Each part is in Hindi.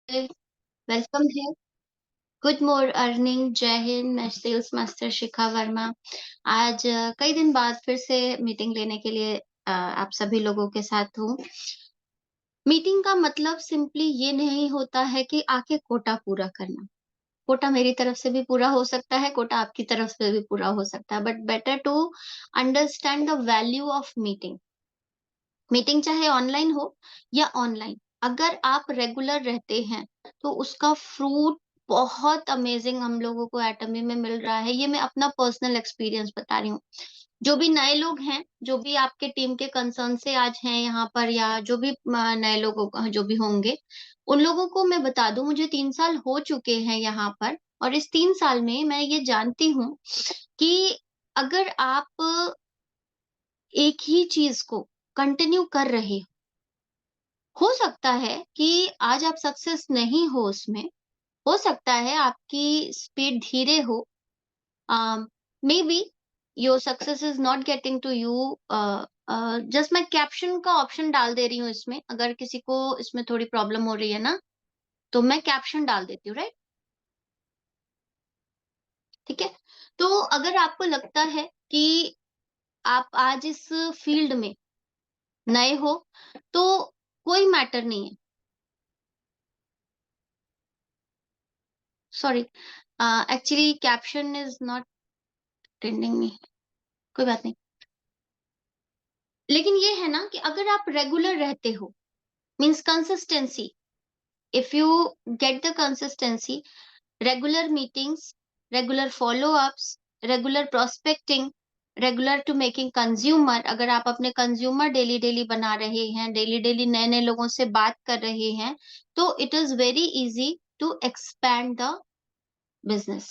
वेलकम है। गुड मोर अर्निंग, जय हिंद। मैं सेल्स मास्टर शिखा वर्मा। आज कई दिन बाद फिर से मीटिंग लेने के लिए आप सभी लोगों के साथ हूँ। मीटिंग का मतलब सिंपली ये नहीं होता है कि आके कोटा पूरा करना। कोटा मेरी तरफ से भी पूरा हो सकता है, कोटा आपकी तरफ से भी पूरा हो सकता है, but better to understand the value of meeting. Meeting चाहे ऑनलाइन हो या ऑनलाइन, अगर आप रेगुलर रहते हैं तो उसका फ्रूट बहुत अमेजिंग हम लोगों को एटमी में मिल रहा है। ये मैं अपना पर्सनल एक्सपीरियंस बता रही हूँ। जो भी नए लोग हैं, जो भी आपके टीम के कंसर्न से आज हैं यहाँ पर, या जो भी नए लोगों का जो भी होंगे, उन लोगों को मैं बता दूं, मुझे 3 साल हो चुके हैं यहाँ पर। और इस 3 साल में मैं ये जानती हूँ कि अगर आप एक ही चीज को कंटिन्यू कर रहे हो सकता है कि आज आप सक्सेस नहीं हो उसमें, हो सकता है आपकी स्पीड धीरे हो, maybe your success is not getting to you. Just मैं कैप्शन का ऑप्शन डाल दे रही हूँ इसमें, अगर किसी को इसमें थोड़ी प्रॉब्लम हो रही है ना, तो मैं कैप्शन डाल देती हूँ, राइट? ठीक है। तो अगर आपको लगता है कि आप आज इस फील्ड में नए हो, तो कोई मैटर नहीं है। Sorry, actually caption is not trending में, कोई बात नहीं। लेकिन ये है ना कि अगर आप रेगुलर रहते हो, means consistency, if you get the consistency, regular meetings, regular follow ups, regular prospecting, regular to making consumer, अगर आप अपने कंज्यूमर डेली डेली बना रहे हैं, डेली डेली नए नए लोगों से बात कर रहे हैं, तो it is very easy to expand the business.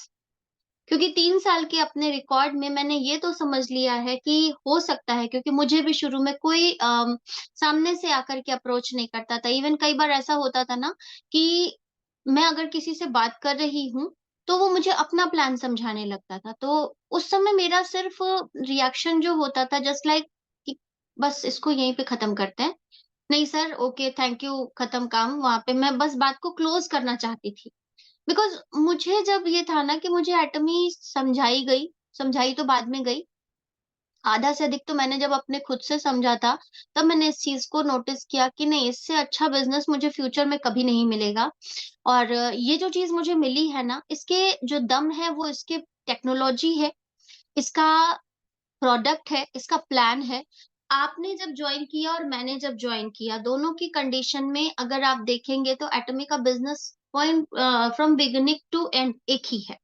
क्योंकि 3 साल के अपने रिकॉर्ड में मैंने ये तो समझ लिया है कि हो सकता है, क्योंकि मुझे भी शुरू में कोई सामने से आकर के अप्रोच नहीं करता था। इवन कई बार ऐसा होता था ना कि मैं अगर किसी से बात कर रही हूँ, तो वो मुझे अपना प्लान समझाने लगता था। तो उस समय मेरा सिर्फ रिएक्शन जो होता था, जस्ट लाइक कि बस इसको यहीं पे खत्म करते हैं। नहीं सर, ओके, थैंक यू, खत्म काम। वहां पे मैं बस बात को क्लोज करना चाहती थी। बिकॉज मुझे जब ये था ना कि मुझे एटमी समझाई गई, समझाई तो बाद में गई, आधा से अधिक तो मैंने जब अपने खुद से समझा था, तब मैंने इस चीज को नोटिस किया कि नहीं, इससे अच्छा बिजनेस मुझे फ्यूचर में कभी नहीं मिलेगा। और ये जो चीज मुझे मिली है ना, इसके जो दम है वो इसके टेक्नोलॉजी है, इसका प्रोडक्ट है, इसका प्लान है। आपने जब ज्वाइन किया और मैंने जब ज्वाइन किया, दोनों की कंडीशन में अगर आप देखेंगे तो एटमी का business point from beginning to end एक ही है।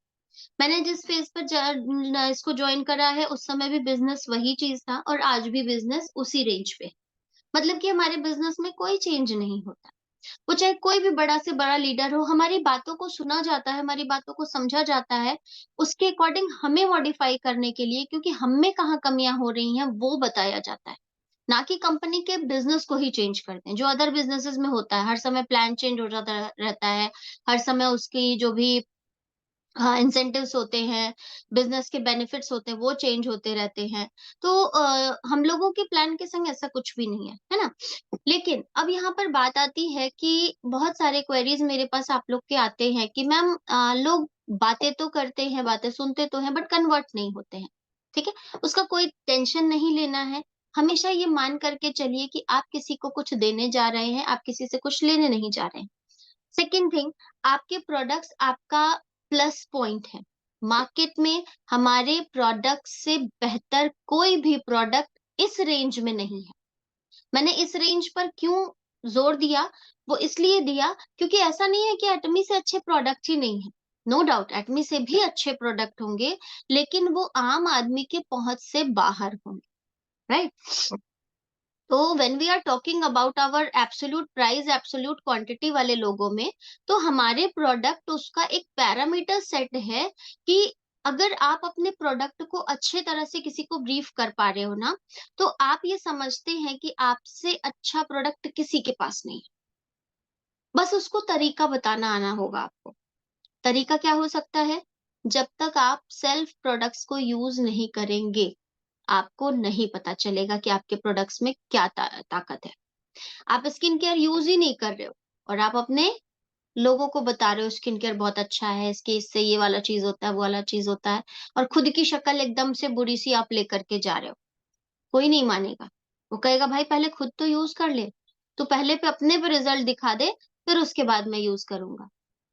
मैंने जिस फेज पर इसको ज्वाइन करा है, उस समय भी बिजनेस वही चीज था और आज भी बिजनेस उसी रेंज पे। मतलब कि हमारे बिजनेस में कोई चेंज नहीं होता। वो चाहे कोई भी बड़ा से बड़ा लीडर हो, हमारी बातों को सुना जाता है, हमारी बातों को समझा जाता है, उसके अकॉर्डिंग हमें मॉडिफाई करने के लिए, क्योंकि हम में कहाँ कमियां हो रही हैं वो बताया जाता है। ना कि कंपनी के बिजनेस को ही चेंज करते हैं, जो अदर बिजनेसेस में होता है, हर समय प्लान चेंज हो जाता रहता है। हर समय उसकी जो भी हाँ, इंसेंटिव्स होते हैं, बिजनेस के बेनिफिट्स होते हैं, वो चेंज होते रहते हैं। तो हम लोगों के प्लान के संग ऐसा कुछ भी नहीं है ना? लेकिन अब यहाँ पर बात आती है कि बहुत सारे क्वेरीज मेरे पास आप लोग के आते हैं कि मैम, लोग बातें तो करते हैं, बातें सुनते तो हैं, बट कन्वर्ट नहीं होते हैं। ठीक है, उसका कोई टेंशन नहीं लेना है। हमेशा ये मान करके चलिए कि आप किसी को कुछ देने जा रहे हैं, आप किसी से कुछ लेने नहीं जा रहे हैं। सेकेंड थिंग, आपके प्रोडक्ट्स आपका प्लस पॉइंट है। मार्केट में हमारे प्रोडक्ट से बेहतर कोई भी प्रोडक्ट इस रेंज में नहीं है। मैंने इस रेंज पर क्यों जोर दिया? वो इसलिए दिया क्योंकि ऐसा नहीं है कि एटमी से अच्छे प्रोडक्ट ही नहीं है। नो डाउट एटमी से भी अच्छे प्रोडक्ट होंगे, लेकिन वो आम आदमी के पहुंच से बाहर होंगे, राइट? तो when we are talking about our absolute price, absolute quantity वाले लोगों में, तो हमारे प्रोडक्ट उसका एक पैरामीटर सेट है कि अगर आप अपने प्रोडक्ट को अच्छे तरह से किसी को ब्रीफ कर पा रहे हो ना, तो आप ये समझते हैं कि आपसे अच्छा प्रोडक्ट किसी के पास नहीं है। बस उसको तरीका बताना आना होगा आपको। तरीका क्या हो सकता है? जब तक आप सेल्फ प्रोडक्ट्स को यूज नहीं करेंगे, आपको नहीं पता चलेगा कि आपके प्रोडक्ट्स में क्या ताकत है। आप स्किन केयर यूज ही नहीं कर रहे हो और आप अपने लोगों को बता रहे हो स्किन केयर बहुत अच्छा है, इसके इससे ये वाला चीज़ होता है, वो वाला चीज़ होता है, और खुद की शक्ल एकदम से बुरी-सी आप लेकर के जा रहे हो। कोई नहीं मानेगा। वो कहेगा भाई पहले खुद तो यूज़ कर ले। तू पहले पे अपने पे रिज़ल्ट दिखा दे, फिर उसके बाद मैं यूज़ करूँगा।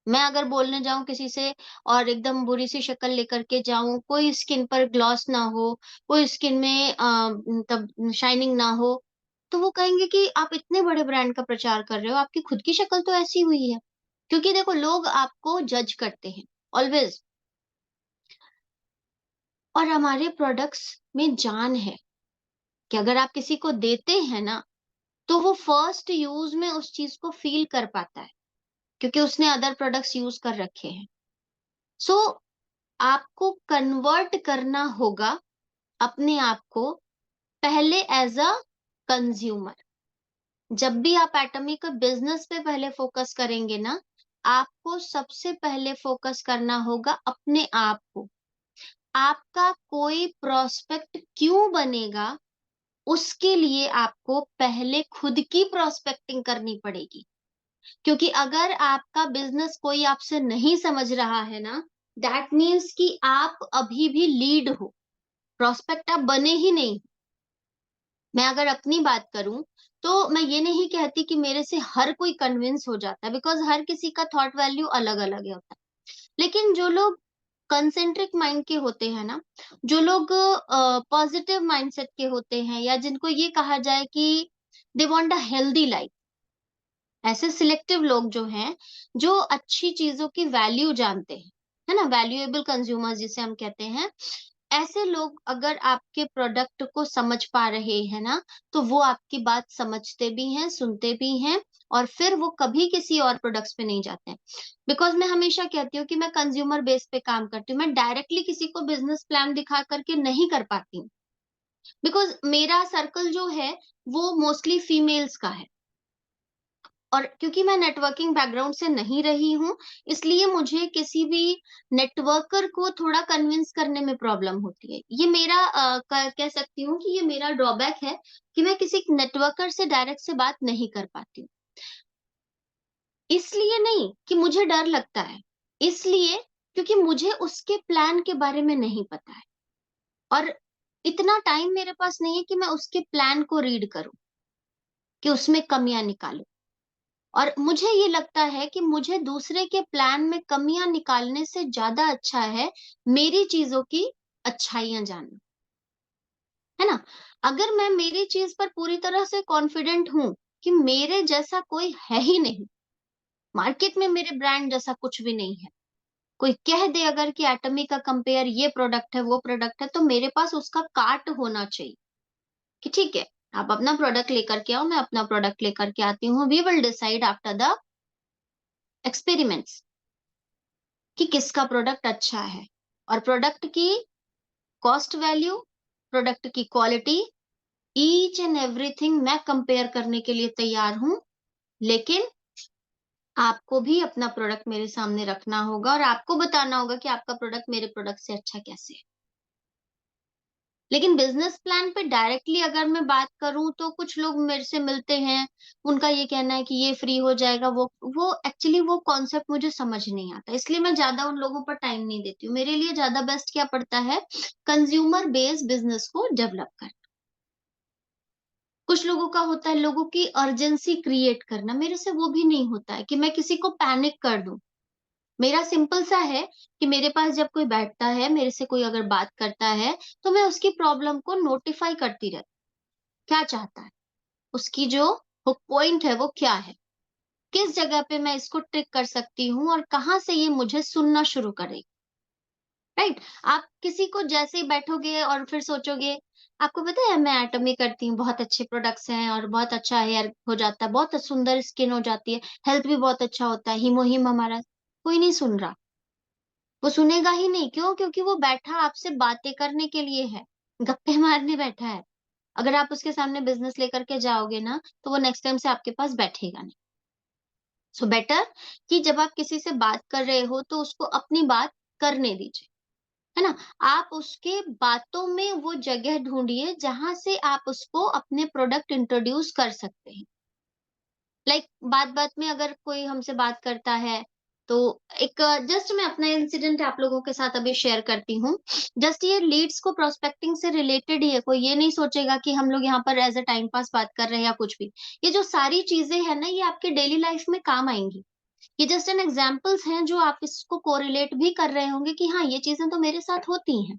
मैं अगर बोलने जाऊँ किसी से और एकदम बुरी-सी शक्ल लेकर के जाऊँ, कोई स्किन पर ग्लॉस ना हो, कोई स्किन में मतलब शाइनिंग ना हो, तो वो कहेंगे कि आप इतने बड़े ब्रांड का प्रचार कर रहे हो, आपकी खुद की शक्ल तो ऐसी हुई है। क्योंकि देखो लोग आपको जज करते हैं, ऑलवेज़। और हमारे प्रोडक्ट्स में जान है कि अगर आप किसी को देते हैं ना, तो वो फर्स्ट यूज़ में उस चीज़ को फ़ील कर पाता है, क्योंकि उसने अदर प्रोडक्ट्स यूज़ कर रखे हैं। सो आपको कन्वर्ट करना होगा अपने आप को पहले एज़ अ कंज़्यूमर। जब भी आप एटमी का बिज़नेस पे पहले फ़ोकस करेंगे ना, आपको सबसे पहले फ़ोकस करना होगा अपने आप को। आपका कोई प्रॉस्पेक्ट क्यों बनेगा, उसके लिए आपको पहले खुद की प्रॉस्पेक्टिंग करनी पड़ेगी। क्योंकि अगर आपका बिज़नेस कोई आपसे नहीं समझ रहा है ना, दैट मीन्स कि आप अभी भी लीड हो, प्रॉस्पेक्ट आप बने ही नहीं। मैं अगर अपनी बात करूँ, तो मैं ये नहीं कहती कि मेरे से हर कोई कन्विंस हो जाता है, बिकॉज़ हर किसी का थॉट वैल्यू अलग-अलग होता है। लेकिन जो लोग कंसेंट्रिक माइंड के होते हैं ना, जो लोग पॉज़िटिव माइंडसेट के होते हैं, या जिनको ये कहा जाए कि they want a healthy life, ऐसे सिलेक्टिव लोग जो हैं, जो अच्छी चीज़ों की वैल्यू जानते हैं, है ना? वैल्यूएबल कंज्यूमर्स जिसे हम कहते हैं, ऐसे लोग अगर आपके प्रोडक्ट को समझ पा रहे हैं ना, तो वो आपकी बात समझते भी हैं, सुनते भी हैं, और फिर वो कभी किसी और प्रोडक्ट्स पे नहीं जाते हैं। बिकॉज़ मैं हमेशा कहती हूँ कि मैं कंज्यूमर बेस पे काम करती हूँ, मैं डायरेक्टली किसी को बिज़नेस प्लान दिखा कर के नहीं कर पाती हूँ। बिकॉज़ मेरा सर्कल जो है, वो मोस्टली फीमेल्स का है। और क्योंकि मैं नेटवर्किंग बैकग्राउंड से नहीं रही हूँ, इसलिए मुझे किसी भी नेटवर्कर को थोड़ा कन्विंस करने में प्रॉब्लम होती है। ये मेरा क कह सकती हूँ कि ये मेरा ड्रॉबैक है कि मैं किसी नेटवर्कर से डायरेक्ट से बात नहीं कर पाती हूँ। इसलिए नहीं कि मुझे डर लगता है, इसलिए क्योंकि मुझे उसके प्लान के बारे में नहीं पता है, और इतना टाइम मेरे पास नहीं है कि मैं उसके प्लान को रीड करूँ, कि उसमें कमियाँ निकालूँ। और मुझे ये लगता है कि मुझे दूसरे के प्लान में कमियाँ निकालने से ज़्यादा अच्छा है, मेरी चीज़ों की अच्छाइयाँ जानना, है ना? अगर मैं मेरी चीज़ पर पूरी तरह से कॉन्फिडेंट हूँ कि मेरे जैसा कोई है ही नहीं, मार्केट में मेरे ब्रांड जैसा कुछ भी नहीं है। कोई कह दे अगर कि एटमी का कंपेयर ये प्रोडक्ट है, वो प्रोडक्ट है, तो मेरे पास उसका कार्ट होना चाहिए कि ठीक है, आप अपना प्रोडक्ट लेकर के आओ, मैं अपना प्रोडक्ट लेकर के आती हूँ। We will decide after the experiments कि किसका प्रोडक्ट अच्छा है, और प्रोडक्ट की कॉस्ट वैल्यू, प्रोडक्ट की क्वालिटी, ईच एंड एवरीथिंग मैं कंपेयर करने के लिए तैयार हूँ। लेकिन आपको भी अपना प्रोडक्ट मेरे सामने रखना होगा और आपको बताना होगा कि आपका प्रोडक्ट मेरे प्रोडक्ट से अच्छा कैसे है। लेकिन बिज़नेस प्लान पे डायरेक्टली अगर मैं बात करूँ, तो कुछ लोग मेरे से मिलते हैं, उनका ये कहना है कि ये फ्री हो जाएगा, वो एक्चुअली वो कॉन्सेप्ट मुझे समझ नहीं आता, इसलिए मैं ज़्यादा उन लोगों पर टाइम नहीं देती हूँ। मेरे लिए ज़्यादा बेस्ट क्या पड़ता है, कंज्यूमर बेस्ड बिज़नेस को डेवलप करना। कुछ लोगों का होता है लोगों की अर्जेंसी क्रिएट करना, मेरे से वो भी नहीं होता है कि मैं किसी को पैनिक कर दूँ। मेरा सिंपल सा है कि मेरे पास जब कोई बैठता है, मेरे से कोई अगर बात करता है, तो मैं उसकी प्रॉब्लम को नोटिफ़ाई करती रहती हूँ। क्या चाहता है? उसकी जो हुक पॉइंट है वो क्या है? किस जगह पे मैं इसको ट्रिक कर सकती हूँ और कहाँ से ये मुझे सुनना शुरू करेगी, राइट? आप किसी को जैसे ही बैठोगे और फिर सोचोगे, आपको पता है मैं एटॉमी करती हूँ, बहुत अच्छे प्रोडक्ट्स हैं और बहुत अच्छा हेयर हो जाता है, बहुत सुंदर स्किन हो जाती है, हेल्थ भी बहुत अच्छा होता है, हीमो-हिम हमारा कोई नहीं सुन रहा। वो सुनेगा ही नहीं, क्यों? क्योंकि वो बैठा आपसे बातें करने के लिए है, गप्पे मारने बैठा है। अगर आप उसके सामने बिज़नेस लेकर के जाओगे ना, तो वो नेक्स्ट टाइम से आपके पास बैठेगा नहीं। सो बेटर कि जब आप किसी से बात कर रहे हो, तो उसको अपनी बात करने दीजिए, है ना? आप उसके बातों में वो जगह ढूँढिए, जहाँ से आप उसको अपने प्रोडक्ट इंट्रोड्यूस कर सकते हैं। लाइक बात बात में अगर कोई हमसे बात करता है, तो एक जस्ट मैं अपना इंसिडेंट आप लोगों के साथ अभी शेयर करती हूँ। जस्ट ये लीड्स को प्रोस्पेक्टिंग से रिलेटेड ही है, कोई ये नहीं सोचेगा कि हम लोग यहाँ पर एज अ टाइम पास बात कर रहे हैं या कुछ भी। ये जो सारी चीजें हैं ना, ये आपके डेली लाइफ में काम आएंगी। ये जस्ट एन एग्जाम्पल्स हैं जो आप इसको कोरिलेट भी कर रहे होंगे कि हाँ, ये चीजें तो मेरे साथ होती हैं।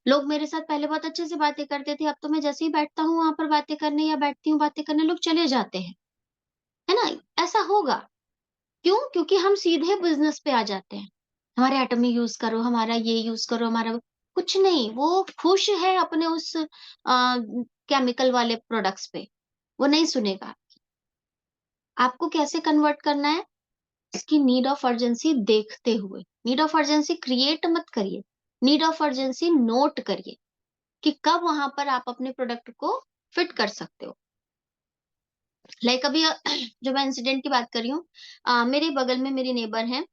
लोग मेरे साथ पहले बहुत अच्छे से बातें करते थे, अब तो मैं जैसे ही बैठता हूँ वहां पर बातें करने या बैठती हूँ बातें करने, लोग चले जाते हैं, है ना? ऐसा होगा। क्यों? क्योंकि हम सीधे बिजनेस पे आ जाते हैं। हमारे एटमी यूज करो, हमारा ये यूज करो, हमारा कुछ नहीं। वो खुश है अपने उस केमिकल वाले प्रोडक्ट्स पे, वो नहीं सुनेगा। आपको कैसे कन्वर्ट करना है? इसकी नीड ऑफ अर्जेंसी देखते हुए। नीड ऑफ अर्जेंसी क्रिएट मत करिए, नीड ऑफ अर्जेंसी नोट करिए कि कब वहां पर आप अपने प्रोडक्ट को फिट कर सकते हो। लाइक अभी जो मैं इंसिडेंट की बात कर रही हूँ, मेरे बगल में मेरी नेबर हैं।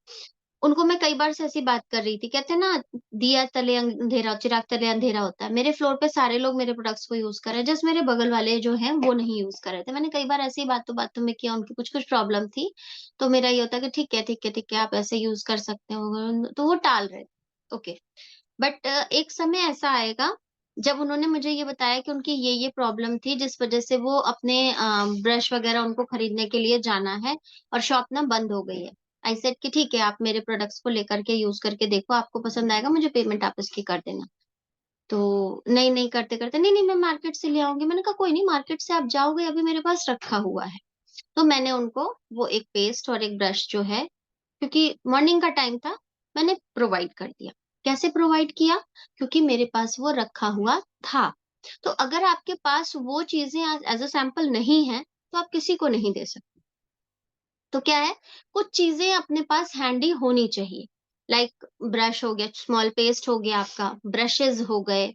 उनको मैं कई बार से ऐसी बात कर रही थी, कहते हैं ना, दिया तले अंधेरा, चिराग तले अंधेरा होता है। मेरे फ्लोर पे सारे लोग मेरे प्रोडक्ट्स को यूज कर रहे हैं, जस्ट मेरे बगल वाले जो हैं वो नहीं यूज कर रहे थे। मैंने कई बार ऐसी बातों बातों में किया, उनकी कुछ कुछ प्रॉब्लम थी, तो मेरा ये होता कि ठीक है ठीक है ठीक है, आप ऐसे यूज कर सकते हो, तो वो टाल रहे थे। ओके, बट एक समय ऐसा आएगा जब उन्होंने मुझे ये बताया कि उनकी ये प्रॉब्लम थी, जिस वजह से वो अपने ब्रश वगैरह उनको खरीदने के लिए जाना है और शॉप ना बंद हो गई है। आई सेड कि ठीक है, आप मेरे प्रोडक्ट्स को लेकर के यूज करके देखो, आपको पसंद आएगा, मुझे पेमेंट आप इसकी कर देना। तो नहीं नहीं करते करते, नहीं नहीं मैं मार्केट से ले आऊंगी। मैंने कहा कोई नहीं, मार्केट से आप जाओगे, अभी मेरे पास रखा हुआ है। तो मैंने उनको वो एक पेस्ट और एक ब्रश जो है, क्योंकि मॉर्निंग का टाइम था, मैंने प्रोवाइड कर दिया। कैसे प्रोवाइड किया? क्योंकि मेरे पास वो रखा हुआ था। तो अगर आपके पास वो चीजें एज अ सैंपल नहीं है, तो आप किसी को नहीं दे सकते। तो क्या है, कुछ चीजें अपने पास हैंडी होनी चाहिए। लाइक ब्रश हो गया, स्मॉल पेस्ट हो गया, आपका ब्रशेस हो गए,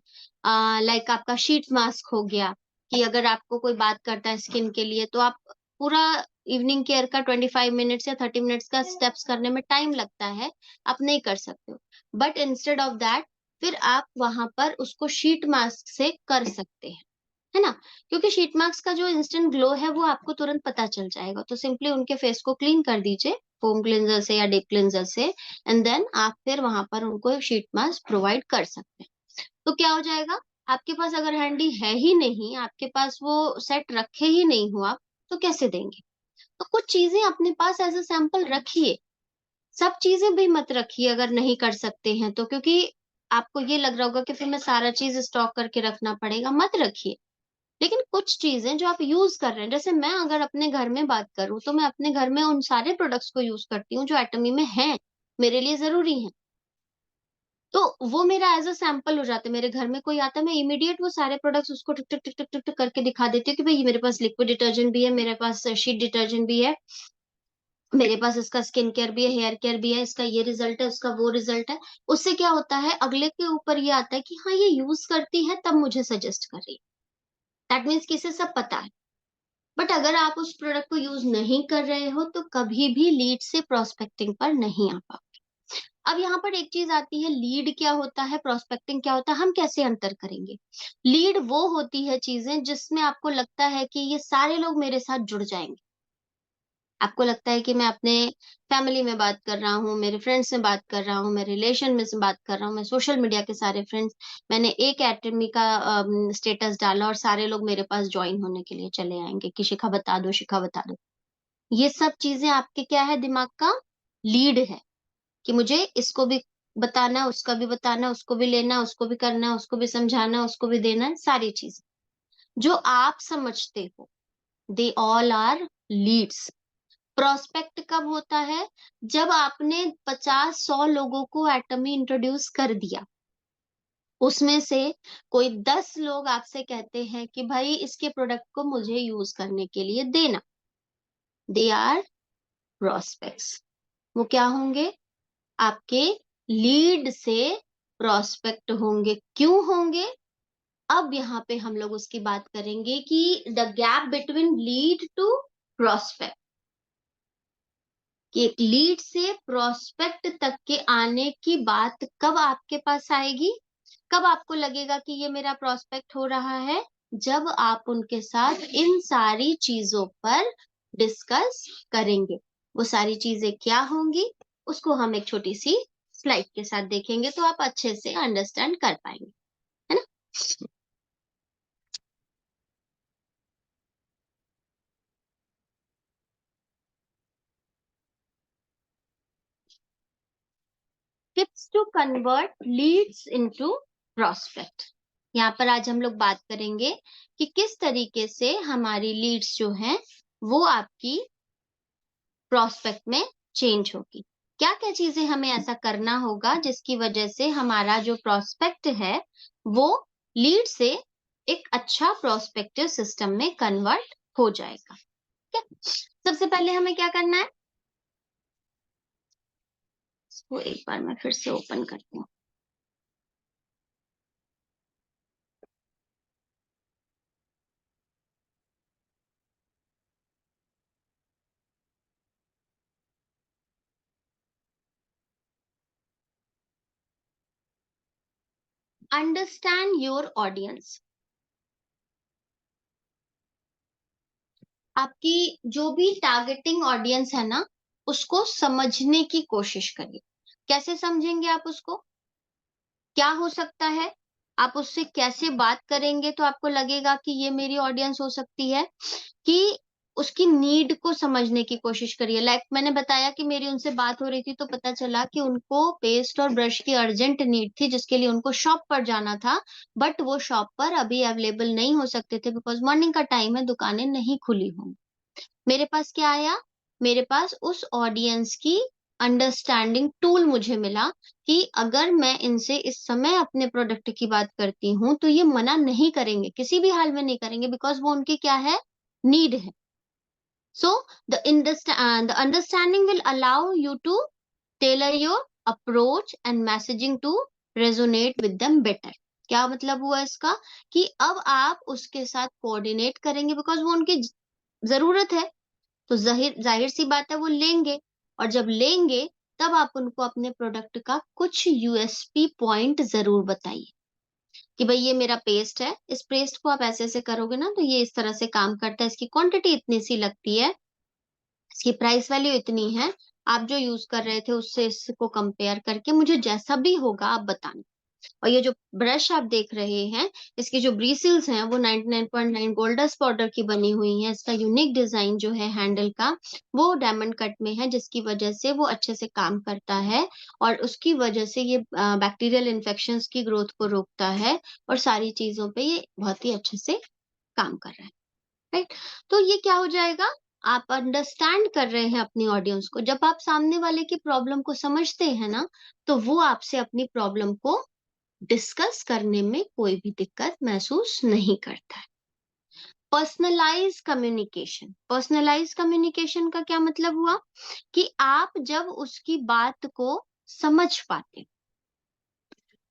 लाइक आपका शीट मास्क हो गया, कि अगर आपको कोई बात करता है स्किन के लिए, तो आप पूरा इवनिंग केयर का 25 मिनट्स या 30 मिनट्स का स्टेप्स करने में टाइम लगता है, आप नहीं कर सकते हो। बट इंस्टेड ऑफ दैट, फिर आप वहां पर उसको शीट मास्क से कर सकते हैं, है ना? क्योंकि शीट मास्क का जो इंस्टेंट ग्लो है वो आपको तुरंत पता चल जाएगा। तो सिंपली उनके फेस को क्लीन कर दीजिए फोम क्लींजर से या डीप क्लींजर से, एंड देन आप फिर वहां पर उनको शीट मास्क प्रोवाइड कर सकते हैं। तो क्या हो जाएगा, आपके पास अगर हैंडी है ही नहीं, आपके पास वो सेट रखे ही नहीं हो आप, तो कैसे देंगे? तो कुछ चीजें अपने पास एज अ सैंपल रखिए। सब चीजें भी मत रखिए अगर नहीं कर सकते हैं तो, क्योंकि आपको ये लग रहा होगा कि फिर मैं सारा चीज स्टॉक करके रखना पड़ेगा, मत रखिए। लेकिन कुछ चीजें जो आप यूज कर रहे हैं, जैसे मैं अगर अपने घर में बात करूं, तो मैं अपने घर में उन सारे प्रोडक्ट्स को यूज करती हूँ जो एटमी में हैं, मेरे लिए जरूरी हैं। तो वो मेरा एज अ सैंपल हो जाता है। मेरे घर में कोई आता है, मैं इमीडिएट वो सारे प्रोडक्ट्स उसको टिक टिक टिक टिक टिक टिक करके दिखा देती हूँ कि भाई ये मेरे पास लिक्विड डिटर्जेंट भी है, मेरे पास शीट डिटर्जेंट भी है, मेरे पास इसका स्किन केयर भी है, हेयर केयर भी है, इसका ये रिजल्ट है, उसका वो रिजल्ट है। उससे क्या होता है, अगले के ऊपर ये आता है कि हाँ, ये यूज करती है तब मुझे सजेस्ट कर रही है। दैट मीन्स कि इसे सब पता है। बट अगर आप उस प्रोडक्ट को यूज नहीं कर रहे हो, तो कभी भी लीड से प्रोस्पेक्टिंग पर नहीं आ पाओ। अब यहाँ पर एक चीज आती है, लीड क्या होता है, प्रोस्पेक्टिंग क्या होता है, हम कैसे अंतर करेंगे? लीड वो होती है चीजें जिसमें आपको लगता है कि ये सारे लोग मेरे साथ जुड़ जाएंगे। आपको लगता है कि मैं अपने फैमिली में बात कर रहा हूँ, मेरे फ्रेंड्स से बात कर रहा हूँ, मैं रिलेशन में से बात कर रहा हूँ, मैं सोशल मीडिया के सारे फ्रेंड्स, मैंने एक एटमी का स्टेटस डाला और सारे लोग मेरे पास ज्वाइन होने के लिए चले आएंगे कि शिखा बता दो, शिखा बता दो। ये सब चीजें आपके क्या है, दिमाग का लीड है, कि मुझे इसको भी बताना है, उसका भी बताना है, उसको भी लेना है, उसको भी करना है, उसको भी समझाना है, उसको भी देना है, सारी चीज जो आप समझते हो, they all are leads. Prospect कब होता है? जब आपने 50-100 लोगों को एटमी इंट्रोड्यूस कर दिया, उसमें से कोई 10 लोग आपसे कहते हैं कि भाई इसके प्रोडक्ट को मुझे यूज करने के लिए देना, दे आर प्रोस्पेक्ट्स। वो क्या होंगे? आपके लीड से प्रोस्पेक्ट होंगे। क्यों होंगे? अब यहाँ पे हम लोग उसकी बात करेंगे कि the gap between lead to prospect, कि एक लीड से प्रोस्पेक्ट तक के आने की बात कब आपके पास आएगी, कब आपको लगेगा कि ये मेरा प्रोस्पेक्ट हो रहा है? जब आप उनके साथ इन सारी चीजों पर डिस्कस करेंगे। वो सारी चीजें क्या होंगी उसको हम एक छोटी सी स्लाइड के साथ देखेंगे तो आप अच्छे से अंडरस्टैंड कर पाएंगे, है ना। Tips to convert leads into prospect. यहाँ पर आज हम लोग बात करेंगे कि किस तरीके से हमारी लीड्स जो हैं वो आपकी प्रोस्पेक्ट में चेंज होगी। क्या क्या चीजें हमें ऐसा करना होगा जिसकी वजह से हमारा जो प्रोस्पेक्ट है वो लीड से एक अच्छा प्रोस्पेक्टिव सिस्टम में कन्वर्ट हो जाएगा। ठीक है, सबसे पहले हमें क्या करना है, इसको एक बार मैं फिर से ओपन करती हूँ। Understand your audience. आपकी जो भी टारगेटिंग ऑडियंस है ना उसको समझने की कोशिश करिए। कैसे समझेंगे आप उसको, क्या हो सकता है, आप उससे कैसे बात करेंगे तो आपको लगेगा कि ये मेरी ऑडियंस हो सकती है, कि उसकी नीड को समझने की कोशिश करिए। लाइक मैंने बताया कि मेरी उनसे बात हो रही थी तो पता चला कि उनको पेस्ट और ब्रश की अर्जेंट नीड थी जिसके लिए उनको शॉप पर जाना था, बट वो शॉप पर अभी अवेलेबल नहीं हो सकते थे बिकॉज मॉर्निंग का टाइम है, दुकानें नहीं खुली होंगी। मेरे पास क्या आया, मेरे पास उस ऑडियंस की अंडरस्टैंडिंग टूल मुझे मिला कि अगर मैं इनसे इस समय अपने प्रोडक्ट की बात करती हूँ तो ये मना नहीं करेंगे, किसी भी हाल में नहीं करेंगे बिकॉज वो उनकी क्या है, नीड है। So the understanding will allow you to tailor your approach and messaging to resonate with them better। क्या मतलब हुआ इसका, कि अब आप उसके साथ कोऑर्डिनेट करेंगे बिकॉज वो उनकी जरूरत है, तो जाहिर जाहिर सी बात है वो लेंगे, और जब लेंगे तब आप उनको अपने प्रोडक्ट का कुछ यूएसपी पॉइंट जरूर बताइए कि भाई ये मेरा पेस्ट है, इस पेस्ट को आप ऐसे ऐसे करोगे ना तो ये इस तरह से काम करता है, इसकी क्वांटिटी इतनी सी लगती है, इसकी प्राइस वैल्यू इतनी है, आप जो यूज कर रहे थे उससे इसको कंपेयर करके मुझे जैसा भी होगा आप बताना। और ये जो ब्रश आप देख रहे हैं इसकी जो ब्रिसल्स हैं वो 99.9 गोल्डस पाउडर की बनी हुई है। इसका यूनिक डिजाइन जो है हैंडल का वो डायमंड कट में है जिसकी वजह से वो अच्छे से काम करता है, और उसकी वजह से ये बैक्टीरियल इन्फेक्शंस की ग्रोथ को रोकता है, और सारी चीजों पे ये बहुत ही अच्छे से काम कर रहा है। राइट, तो ये क्या हो जाएगा, आप अंडरस्टैंड कर रहे हैं अपनी ऑडियंस को। जब आप सामने वाले की प्रॉब्लम को समझते हैं ना तो वो आपसे अपनी प्रॉब्लम को डिस्कस करने में कोई भी दिक्कत महसूस नहीं करता है। Personalise communication. पर्सनलाइज कम्युनिकेशन का क्या मतलब हुआ, कि आप जब उसकी बात को समझ पाते,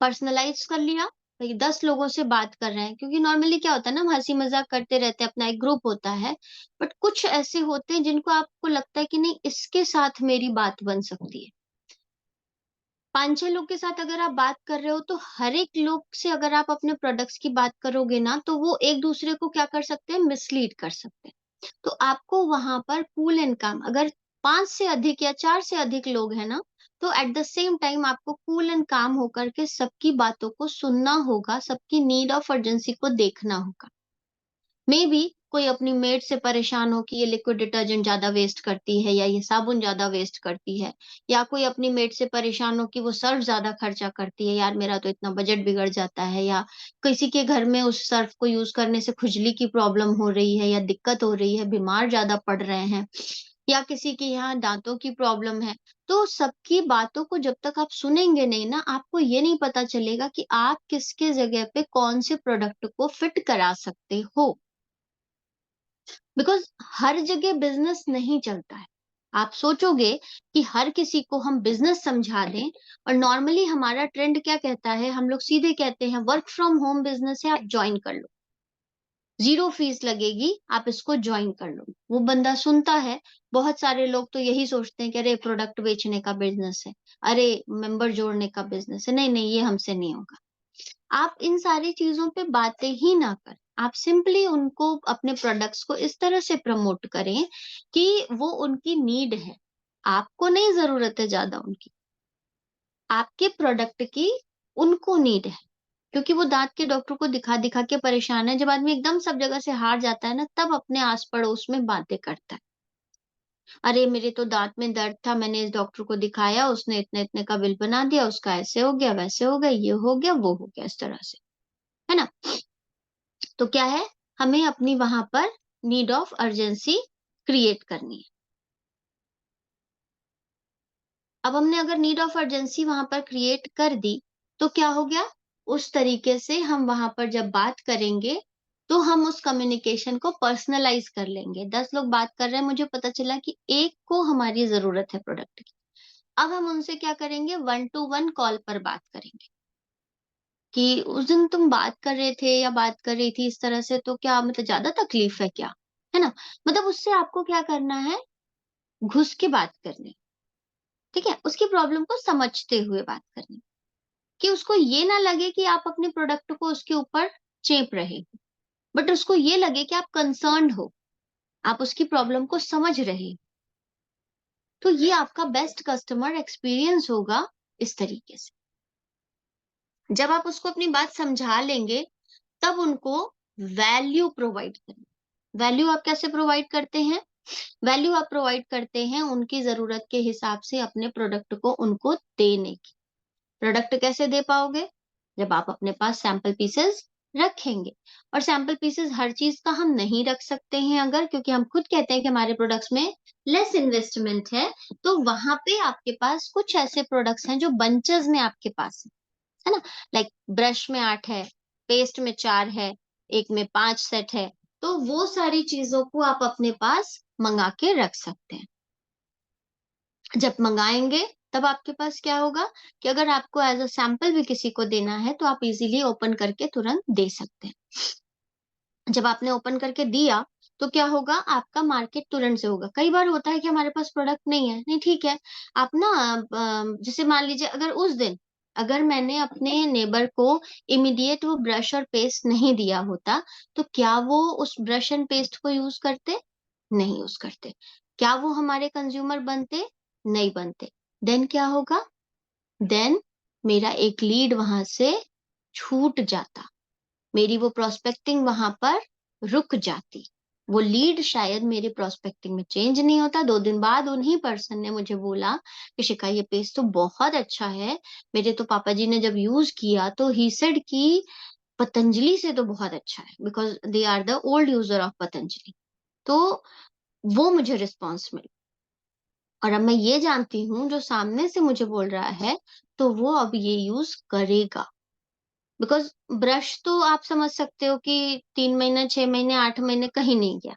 पर्सनलाइज कर लिया, भाई 10 लोगों से बात कर रहे हैं, क्योंकि नॉर्मली क्या होता है ना हम हंसी मजाक करते रहते हैं, अपना एक ग्रुप होता है, बट कुछ ऐसे होते हैं जिनको आपको लगता है कि नहीं इसके साथ मेरी बात बन सकती है। 5-6 लोग के साथ अगर आप बात कर रहे हो तो हर एक लोग से अगर आप अपने प्रोडक्ट्स की बात करोगे ना तो वो एक दूसरे को क्या कर सकते हैं, मिसलीड कर सकते हैं। तो आपको वहां पर कूल एंड काम, अगर 5 से अधिक या 4 से अधिक लोग हैं ना तो एट द सेम टाइम आपको कूल एंड काम होकर के सबकी बातों को सुनना होगा, सबकी नीड ऑफ अर्जेंसी को देखना होगा। मे बी कोई अपनी मेड से परेशान हो कि ये लिक्विड डिटर्जेंट ज्यादा वेस्ट करती है या ये साबुन ज्यादा वेस्ट करती है, या कोई अपनी मेड से परेशान हो कि वो सर्फ ज्यादा खर्चा करती है, यार मेरा तो इतना बजट बिगड़ जाता है, या किसी के घर में उस सर्फ को यूज करने से खुजली की प्रॉब्लम हो रही है या दिक्कत हो रही है, बीमार ज्यादा पड़ रहे हैं, या किसी के यहाँ दांतों की प्रॉब्लम है। तो सबकी बातों को जब तक आप सुनेंगे नहीं ना आपको ये नहीं पता चलेगा कि आप किसके जगह पे कौन से प्रोडक्ट को फिट करा सकते हो, बिकॉज हर जगह बिजनेस नहीं चलता है। आप सोचोगे कि हर किसी को हम बिजनेस समझा दें, और नॉर्मली हमारा ट्रेंड क्या कहता है, हम लोग सीधे कहते हैं वर्क फ्रॉम होम बिजनेस है, आप ज्वाइन कर लो, जीरो फीस लगेगी, आप इसको ज्वाइन कर लो। वो बंदा सुनता है, बहुत सारे लोग तो यही सोचते हैं कि अरे प्रोडक्ट बेचने का बिजनेस है, अरे मेंबर जोड़ने का बिजनेस है, नहीं नहीं ये हमसे नहीं होगा। आप इन सारी चीजों पे बातें ही ना कर, आप सिंपली उनको अपने प्रोडक्ट्स को इस तरह से प्रमोट करें कि वो उनकी नीड है, आपको नहीं जरूरत है ज्यादा उनकी, आपके प्रोडक्ट की उनको नीड है। क्योंकि वो दांत के डॉक्टर को दिखा दिखा के परेशान है, जब आदमी एकदम सब जगह से हार जाता है ना, तब अपने आस पड़ोस में बातें करता है। अरे मेरे तो दांत में दर्द था, मैंने इस डॉक्टर को दिखाया, उसने इतने इतने का बिल बना दिया, उसका ऐसे हो गया, वैसे हो गया, ये हो गया, वो हो गया, इस तरह से, है ना। तो क्या है, हमें अपनी वहां पर नीड ऑफ अर्जेंसी क्रिएट करनी है। अब हमने अगर नीड ऑफ अर्जेंसी वहां पर क्रिएट कर दी, तो क्या हो गया, उस तरीके से हम वहां पर जब बात करेंगे तो हम उस कम्युनिकेशन को पर्सनलाइज कर लेंगे। 10 लोग बात कर रहे हैं, मुझे पता चला कि एक को हमारी जरूरत है प्रोडक्ट की। अब हम उनसे क्या करेंगे, 1 to 1 कॉल पर बात करेंगे कि उस दिन तुम बात कर रहे थे या बात कर रही थी इस तरह से, तो क्या मतलब ज्यादा तकलीफ है क्या, है ना। मतलब उससे आपको क्या करना है, घुस के बात करनी, ठीक है, उसकी प्रॉब्लम को समझते हुए बात करनी, कि उसको ये ना लगे कि आप अपने प्रोडक्ट को उसके ऊपर चेप रहे हो, बट उसको ये लगे कि आप कंसर्न्ड हो, आप उसकी प्रॉब्लम को समझ रहे हो। तो ये आपका बेस्ट कस्टमर एक्सपीरियंस होगा इस तरीके से। जब आप उसको अपनी बात समझा लेंगे, तब उनको वैल्यू प्रोवाइड करें। वैल्यू आप कैसे प्रोवाइड करते हैं, वैल्यू आप प्रोवाइड करते हैं उनकी जरूरत के हिसाब से अपने प्रोडक्ट को उनको देने की। प्रोडक्ट कैसे दे पाओगे, जब आप अपने पास सैंपल पीसेस रखेंगे। और सैंपल पीसेस हर चीज का हम नहीं रख सकते हैं, अगर, क्योंकि हम खुद कहते हैं कि हमारे प्रोडक्ट्स में लेस इन्वेस्टमेंट है, तो वहां पे आपके पास कुछ ऐसे प्रोडक्ट्स हैं जो बंचेस में आपके पास है ना। लाइक ब्रश में 8 है, पेस्ट में 4 है, एक में 5 सेट है, तो वो सारी चीजों को आप अपने पास मंगा के रख सकते हैं। जब मंगाएंगे, तब आपके पास क्या होगा कि अगर आपको एज अ सैंपल भी किसी को देना है, तो आप इजीली ओपन करके तुरंत दे सकते हैं। जब आपने ओपन करके दिया, तो क्या होगा, आपका मार्केट तुरंत से होगा। कई बार होता है कि हमारे पास प्रोडक्ट नहीं है, नहीं ठीक है, आप ना जैसे मान लीजिए, अगर उस दिन अगर मैंने अपने नेबर को इमीडिएट वो ब्रश और पेस्ट नहीं दिया होता, तो क्या वो उस ब्रश एंड पेस्ट को यूज करते, नहीं यूज करते। क्या वो हमारे कंज्यूमर बनते, नहीं बनते। देन क्या होगा, देन मेरा एक लीड वहां से छूट जाता, मेरी वो प्रोस्पेक्टिंग वहां पर रुक जाती, वो लीड शायद मेरे प्रोस्पेक्टिंग में चेंज नहीं होता। 2 दिन बाद उन्हीं पर्सन ने मुझे बोला कि शिखा ये पेस्ट तो बहुत अच्छा है, मेरे तो पापा जी ने जब यूज किया तो ही सेड कि पतंजलि से तो बहुत अच्छा है, because they are the old user of Patanjali. तो वो मुझे रिस्पॉन्स मिला, और अब मैं ये जानती हूँ जो सामने से मुझे बोल रहा है, तो वो अब ये यूज करेगा। बिकॉज ब्रश तो आप समझ सकते हो कि 3 महीने, 6 महीने, 8 महीने कहीं नहीं गया।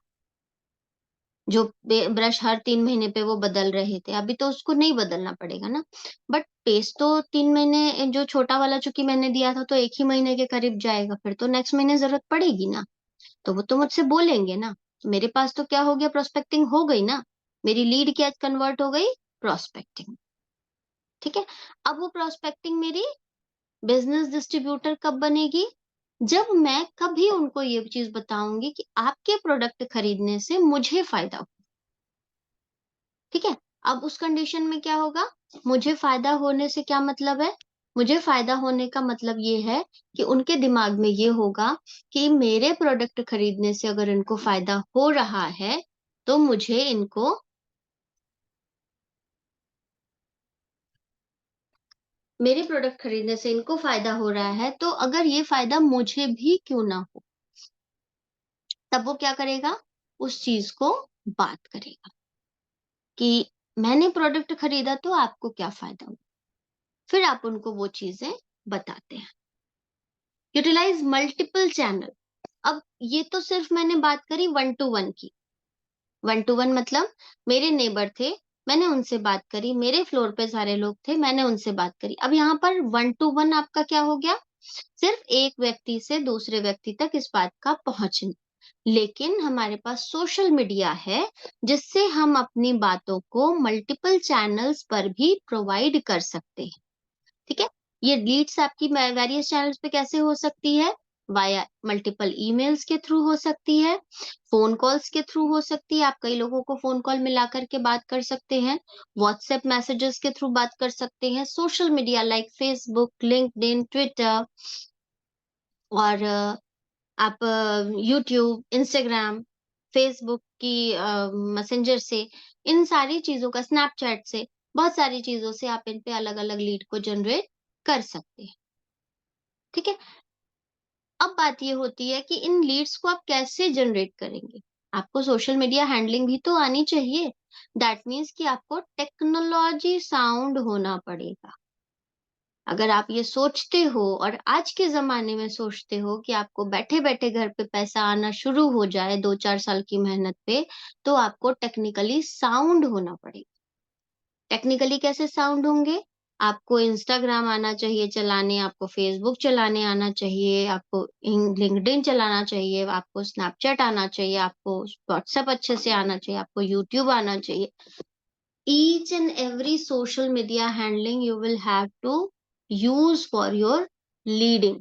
जो ब्रश हर 3 महीने पे वो बदल रहे थे, अभी तो उसको नहीं बदलना पड़ेगा ना। बट पेस्ट तो 3 महीने, जो छोटा वाला चूंकि मैंने दिया था, तो 1 ही महीने के करीब जाएगा, फिर तो नेक्स्ट महीने जरूरत पड़ेगी ना। तो वो तो मुझसे बोलेंगे ना, मेरे पास तो क्या हो गया, प्रोस्पेक्टिंग हो गई ना, मेरी लीड क्या कन्वर्ट हो गई, प्रोस्पेक्टिंग। ठीक है, अब वो प्रोस्पेक्टिंग मेरी बिजनेस डिस्ट्रीब्यूटर कब बनेगी, जब मैं कभी उनको ये चीज बताऊंगी कि आपके प्रोडक्ट खरीदने से मुझे फायदा हो। ठीक है, अब उस कंडीशन में क्या होगा, मुझे फायदा होने से क्या मतलब है, मुझे फायदा होने का मतलब ये है कि उनके दिमाग में ये होगा कि मेरे प्रोडक्ट खरीदने से अगर इनको फायदा हो रहा है, तो मुझे इनको, मेरे प्रोडक्ट खरीदने से इनको फायदा हो रहा है, तो अगर ये फायदा मुझे भी क्यों ना हो, तब वो क्या करेगा, उस चीज को बात करेगा कि मैंने प्रोडक्ट खरीदा तो आपको क्या फायदा हुआ। फिर आप उनको वो चीजें बताते हैं। Utilize multiple channel. अब ये तो सिर्फ मैंने बात करी 1 to 1 की। 1 to 1 मतलब मेरे नेबर थे, मैंने उनसे बात करी, मेरे फ्लोर पे सारे लोग थे, मैंने उनसे बात करी। अब यहाँ पर 1 to 1 आपका क्या हो गया, सिर्फ एक व्यक्ति से दूसरे व्यक्ति तक इस बात का पहुंचना। लेकिन हमारे पास सोशल मीडिया है, जिससे हम अपनी बातों को मल्टीपल चैनल्स पर भी प्रोवाइड कर सकते हैं। ठीक है, ये लीड्स आपकी वेरियस चैनल्स पे कैसे हो सकती है, वाया मल्टीपल ईमेल्स के थ्रू हो सकती है, फोन कॉल्स के थ्रू हो सकती है, आप कई लोगों को फोन कॉल मिला करके बात कर सकते हैं, व्हाट्सएप मैसेजेस के थ्रू बात कर सकते हैं, social media like Facebook, LinkedIn, Twitter, और आप यूट्यूब, इंस्टाग्राम, फेसबुक की मैसेंजर से, इन सारी चीजों का, स्नैपचैट से, बहुत सारी चीजों से आप इन पे अलग अलग लीड को जनरेट कर सकते हैं। ठीक है। अब बात ये होती है कि इन लीड्स को आप कैसे जनरेट करेंगे। आपको सोशल मीडिया हैंडलिंग भी तो आनी चाहिए। दैट मीन्स कि आपको टेक्नोलॉजी साउंड होना पड़ेगा। अगर आप ये सोचते हो और आज के ज़माने में सोचते हो कि आपको बैठे-बैठे घर पे पैसा आना शुरू हो जाए 2-4 साल की मेहनत पे, तो आपको टेक्निकली साउंड होना पड़ेगा। टेक्निकली कैसे साउंड होंगे? आपको इंस्टाग्राम आना चाहिए चलाने, आपको फेसबुक चलाने आना चाहिए, आपको लिंक्डइन चलाना चाहिए, आपको स्नैपचैट आना चाहिए, आपको व्हाट्सएप अच्छे से आना चाहिए, आपको यूट्यूब आना चाहिए। Each and every social media handling you will have to use for your leading.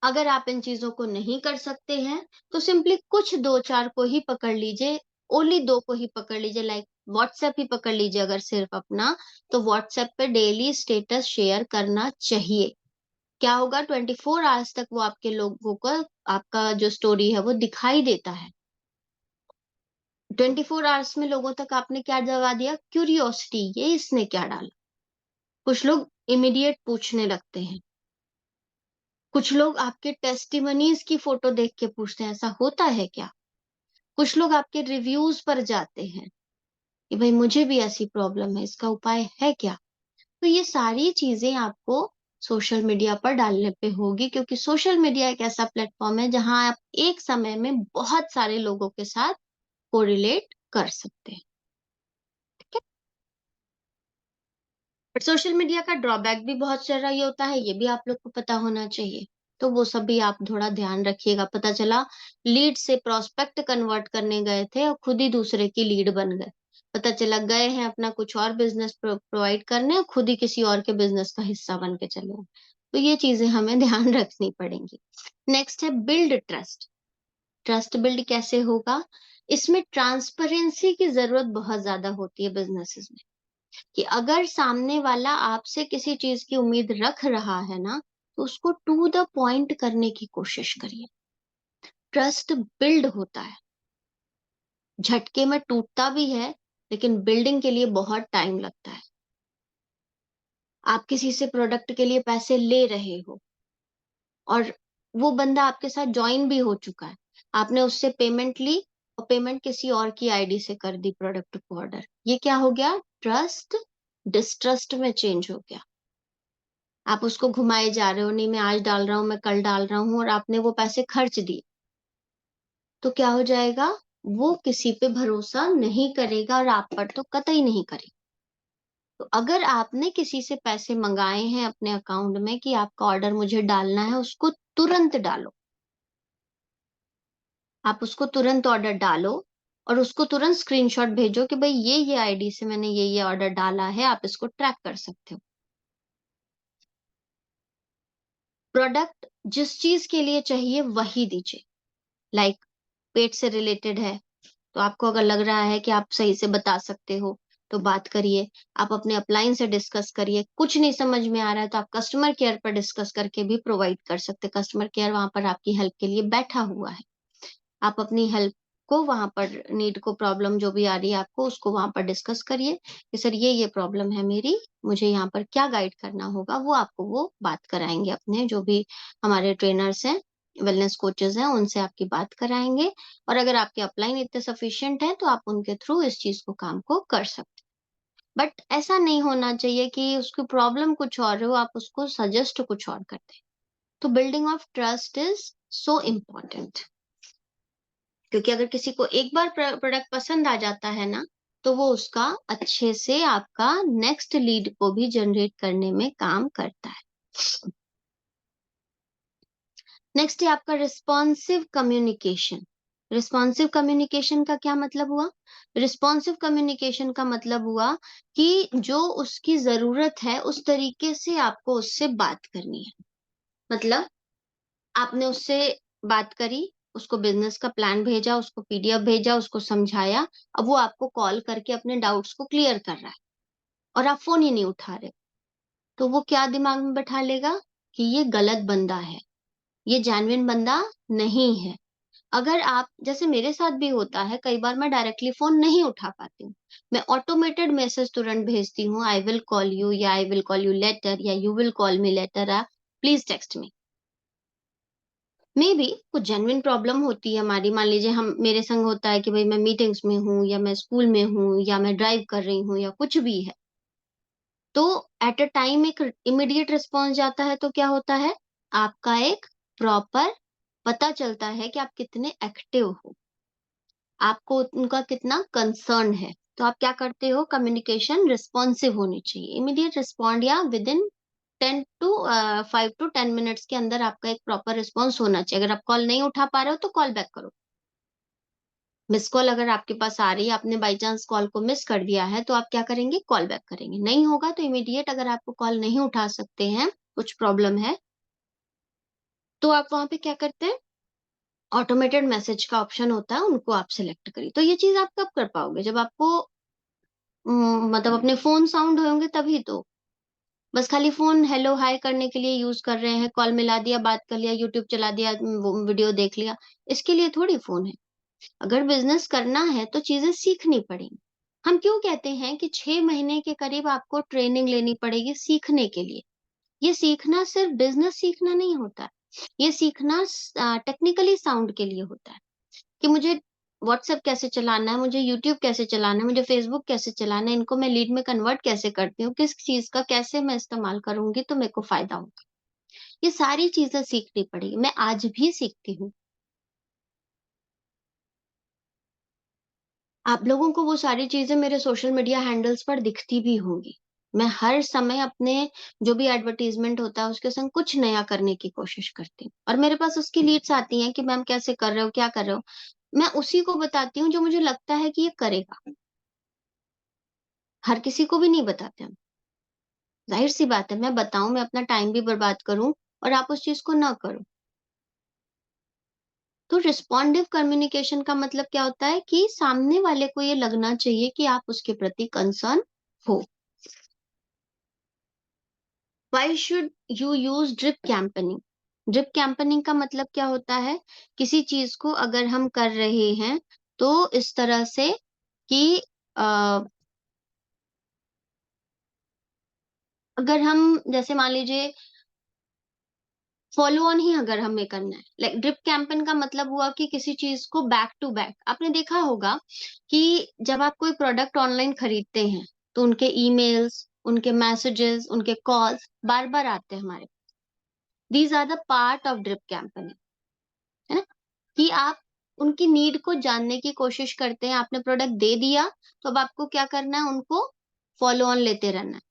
अगर आप इन चीजों को नहीं कर सकते हैं तो सिंपली कुछ दो चार को ही पकड़ लीजिए, ओनली दो को ही पकड़ लीजिए, लाइक व्हाट्सएप ही पकड़ लीजिए। अगर सिर्फ अपना, तो व्हाट्सएप पे डेली स्टेटस शेयर करना चाहिए। क्या होगा, 24 आवर्स तक वो आपके लोगों को, आपका जो स्टोरी है वो दिखाई देता है। 24 आवर्स में लोगों तक आपने क्या जगा दिया, क्यूरियोसिटी, ये इसने क्या डाला। कुछ लोग इमीडिएट पूछने लगते हैं, कुछ लोग आपके टेस्टिमनीज की फोटो देख के पूछते हैं, ऐसा होता है क्या। कुछ लोग आपके रिव्यूज पर जाते हैं कि भाई मुझे भी ऐसी प्रॉब्लम है, इसका उपाय है क्या। तो ये सारी चीजें आपको सोशल मीडिया पर डालने पे होगी, क्योंकि सोशल मीडिया एक ऐसा प्लेटफॉर्म है जहां आप एक समय में बहुत सारे लोगों के साथ कोरिलेट कर सकते हैं। ठीक है। बट सोशल मीडिया का ड्रॉबैक भी बहुत सारा ये होता है, ये भी आप लोग को पता होना चाहिए। तो वो सब भी आप थोड़ा ध्यान रखिएगा। पता चला लीड से प्रोस्पेक्ट कन्वर्ट करने गए थे और खुद ही दूसरे की लीड बन गए। पता चला गए हैं अपना कुछ और बिजनेस प्रोवाइड करने और खुद ही किसी और के बिजनेस का हिस्सा बन के चले गए। तो ये चीजें हमें ध्यान रखनी पड़ेंगी। नेक्स्ट है बिल्ड ट्रस्ट। ट्रस्ट बिल्ड कैसे होगा? इसमें ट्रांसपेरेंसी की जरूरत बहुत ज्यादा होती है बिजनेसेस में, कि अगर सामने वाला आपसे किसी चीज की उम्मीद रख रहा है ना, तो उसको टू द पॉइंट करने की कोशिश करिए। ट्रस्ट बिल्ड होता है, झटके में टूटता भी है, लेकिन बिल्डिंग के लिए बहुत टाइम लगता है। आप किसी से प्रोडक्ट के लिए पैसे ले रहे हो और वो बंदा आपके साथ ज्वाइन भी हो चुका है, आपने उससे पेमेंट ली और पेमेंट किसी और की आईडी से कर दी प्रोडक्ट को ऑर्डर। ये क्या हो गया? ट्रस्ट डिस्ट्रस्ट में चेंज हो गया। आप उसको घुमाए जा रहे हो, नहीं मैं आज डाल रहा हूँ, मैं कल डाल रहा हूँ, और आपने वो पैसे खर्च दिए, तो क्या हो जाएगा? वो किसी पे भरोसा नहीं करेगा और आप पर तो कतई नहीं करेगा। तो अगर आपने किसी से पैसे मंगाए हैं अपने अकाउंट में कि आपका ऑर्डर मुझे डालना है, उसको तुरंत डालो। आप उसको तुरंत ऑर्डर डालो और उसको तुरंत स्क्रीनशॉट भेजो कि भाई ये आईडी से मैंने ये ऑर्डर डाला है, आप इसको ट्रैक कर सकते हो। प्रोडक्ट जिस चीज के लिए चाहिए वही दीजिए। लाइक पेट से रिलेटेड है, तो आपको अगर लग रहा है कि आप सही से बता सकते हो, तो बात करिए। आप अपने अपलाइन से डिस्कस करिए। कुछ नहीं समझ में आ रहा है तो आप कस्टमर केयर पर डिस्कस करके भी प्रोवाइड कर सकते। कस्टमर केयर वहां पर आपकी हेल्प के लिए बैठा हुआ है। आप अपनी हेल्प को वहां पर, नीड को, प्रॉब्लम जो भी आ रही है आपको, उसको वहां पर डिस्कस करिए कि सर ये प्रॉब्लम है मेरी, मुझे यहाँ पर क्या गाइड करना होगा। वो आपको वो बात कराएंगे, अपने जो भी हमारे ट्रेनर्स हैं, वेलनेस कोचेस हैं, उनसे आपकी बात कराएंगे। और अगर आपके अपलाइन इतने सफिशिएंट हैं तो आप उनके थ्रू इस चीज को, काम को कर सकते। बट ऐसा नहीं होना चाहिए कि उसकी प्रॉब्लम कुछ और हो, आप उसको सजेस्ट कुछ और करते हैं। तो building of trust is so important, क्योंकि अगर किसी को एक बार प्रोडक्ट पसंद आ जाता है ना, तो वो उसका अच्छे से आपका नेक्स्ट लीड को भी जनरेट करने में काम करता है। नेक्स्ट है आपका रिस्पॉन्सिव कम्युनिकेशन। रिस्पॉन्सिव कम्युनिकेशन का क्या मतलब हुआ? रिस्पॉन्सिव कम्युनिकेशन का मतलब हुआ कि जो उसकी जरूरत है उस तरीके से आपको उससे बात करनी है। मतलब आपने उससे बात करी, उसको बिजनेस का प्लान भेजा, उसको पीडीएफ भेजा, उसको समझाया, अब वो आपको कॉल करके अपने डाउट्स को क्लियर कर रहा है और आप फोन ही नहीं उठा रहे, तो वो क्या दिमाग में बैठा लेगा कि ये गलत बंदा है, ये जेन्युइन बंदा नहीं है। अगर आप, जैसे मेरे साथ भी होता है, कई बार मैं डायरेक्टली फोन नहीं उठा पाती हूँ, मैं ऑटोमेटेड मैसेज तुरंत भेजती हूँ, आई विल कॉल यू, या I will call you later, या you will call me later, या please text me. Maybe कुछ जेन्युइन प्रॉब्लम होती है हमारी, मान लीजिए हम, मेरे संग होता है कि भाई मैं मीटिंग्स में हूँ, या मैं स्कूल में हूँ, या मैं ड्राइव कर रही हूँ, या कुछ भी है, तो एट अ टाइम एक इमीडिएट रिस्पॉन्स जाता है, तो क्या होता है, आपका एक प्रॉपर पता चलता है कि आप कितने एक्टिव हो, आपको उनका कितना कंसर्न है। तो आप क्या करते हो, कम्युनिकेशन रिस्पॉन्सिव होनी चाहिए, इमीडिएट रिस्पॉन्ड, या विद इन 5 to 10 मिनट्स के अंदर आपका एक प्रॉपर रिस्पॉन्स होना चाहिए। अगर आप कॉल नहीं उठा पा रहे हो तो कॉल बैक करो। मिस कॉल अगर आपके पास आ रही है, आपने बाई चांस कॉल को मिस कर दिया है, तो आप क्या करेंगे, कॉल बैक करेंगे। नहीं होगा तो इमीडिएट, अगर आपको कॉल नहीं उठा सकते हैं, कुछ प्रॉब्लम है, तो आप वहां पे क्या करते हैं, ऑटोमेटेड मैसेज का ऑप्शन होता है, उनको आप सिलेक्ट करिए। तो ये चीज आप कब कर पाओगे, जब आपको मतलब अपने फोन साउंड होंगे तभी तो। बस खाली फोन हेलो हाय करने के लिए यूज कर रहे हैं, कॉल मिला दिया, बात कर लिया, यूट्यूब चला दिया, वो वीडियो देख लिया, इसके लिए थोड़ी फोन है। अगर बिजनेस करना है तो चीजें सीखनी पड़ेंगी। हम क्यों कहते हैं कि 6 महीने के करीब आपको ट्रेनिंग लेनी पड़ेगी सीखने के लिए। ये सीखना सिर्फ बिजनेस सीखना नहीं होता है, ये सीखना टेक्निकली साउंड के लिए होता है, कि मुझे व्हाट्सएप कैसे चलाना है, मुझे यूट्यूब कैसे चलाना है, मुझे फेसबुक कैसे चलाना है, इनको मैं लीड में कन्वर्ट कैसे करती हूँ, किस चीज का कैसे मैं इस्तेमाल करूंगी तो मेरे को फायदा होगा। ये सारी चीजें सीखनी पड़ेगी, मैं आज भी सीखती हूँ। आप लोगों को वो सारी चीजें मेरे सोशल मीडिया हैंडल्स पर दिखती भी होंगी। मैं हर समय अपने जो भी एडवर्टीजमेंट होता है उसके संग कुछ नया करने की कोशिश करती हूँ, और मेरे पास उसकी लीड्स आती हैं कि मैम कैसे कर रहे हो, क्या कर रहे हो, मैं उसी को बताती हूँ जो मुझे लगता है कि ये करेगा। हर किसी को भी नहीं बताते हम, जाहिर सी बात है, मैं बताऊं, मैं अपना टाइम भी बर्बाद करूं और आप उस चीज को ना करो। तो रिस्पॉन्डिव कम्युनिकेशन का मतलब क्या होता है, कि सामने वाले को ये लगना चाहिए कि आप उसके प्रति कंसर्न हो। Why should you use drip campaigning. Drip campaigning का मतलब क्या होता है, किसी चीज को अगर हम कर रहे हैं तो इस तरह से कि अगर हम, जैसे मान लीजिए, फॉलो ऑन ही अगर हमें करना है, लाइक ड्रिप कैंपेन का मतलब हुआ कि किसी चीज को बैक टू बैक, आपने देखा होगा कि जब आप कोई प्रोडक्ट ऑनलाइन खरीदते हैं तो उनके ईमेल्स, उनके मैसेजेस, उनके कॉल्स बार बार आते हैं हमारे। These are the part of drip campaign, है ना, कि आप उनकी नीड को जानने की कोशिश करते हैं। आपने प्रोडक्ट दे दिया, तो अब आपको क्या करना है, उनको फॉलो ऑन लेते रहना है।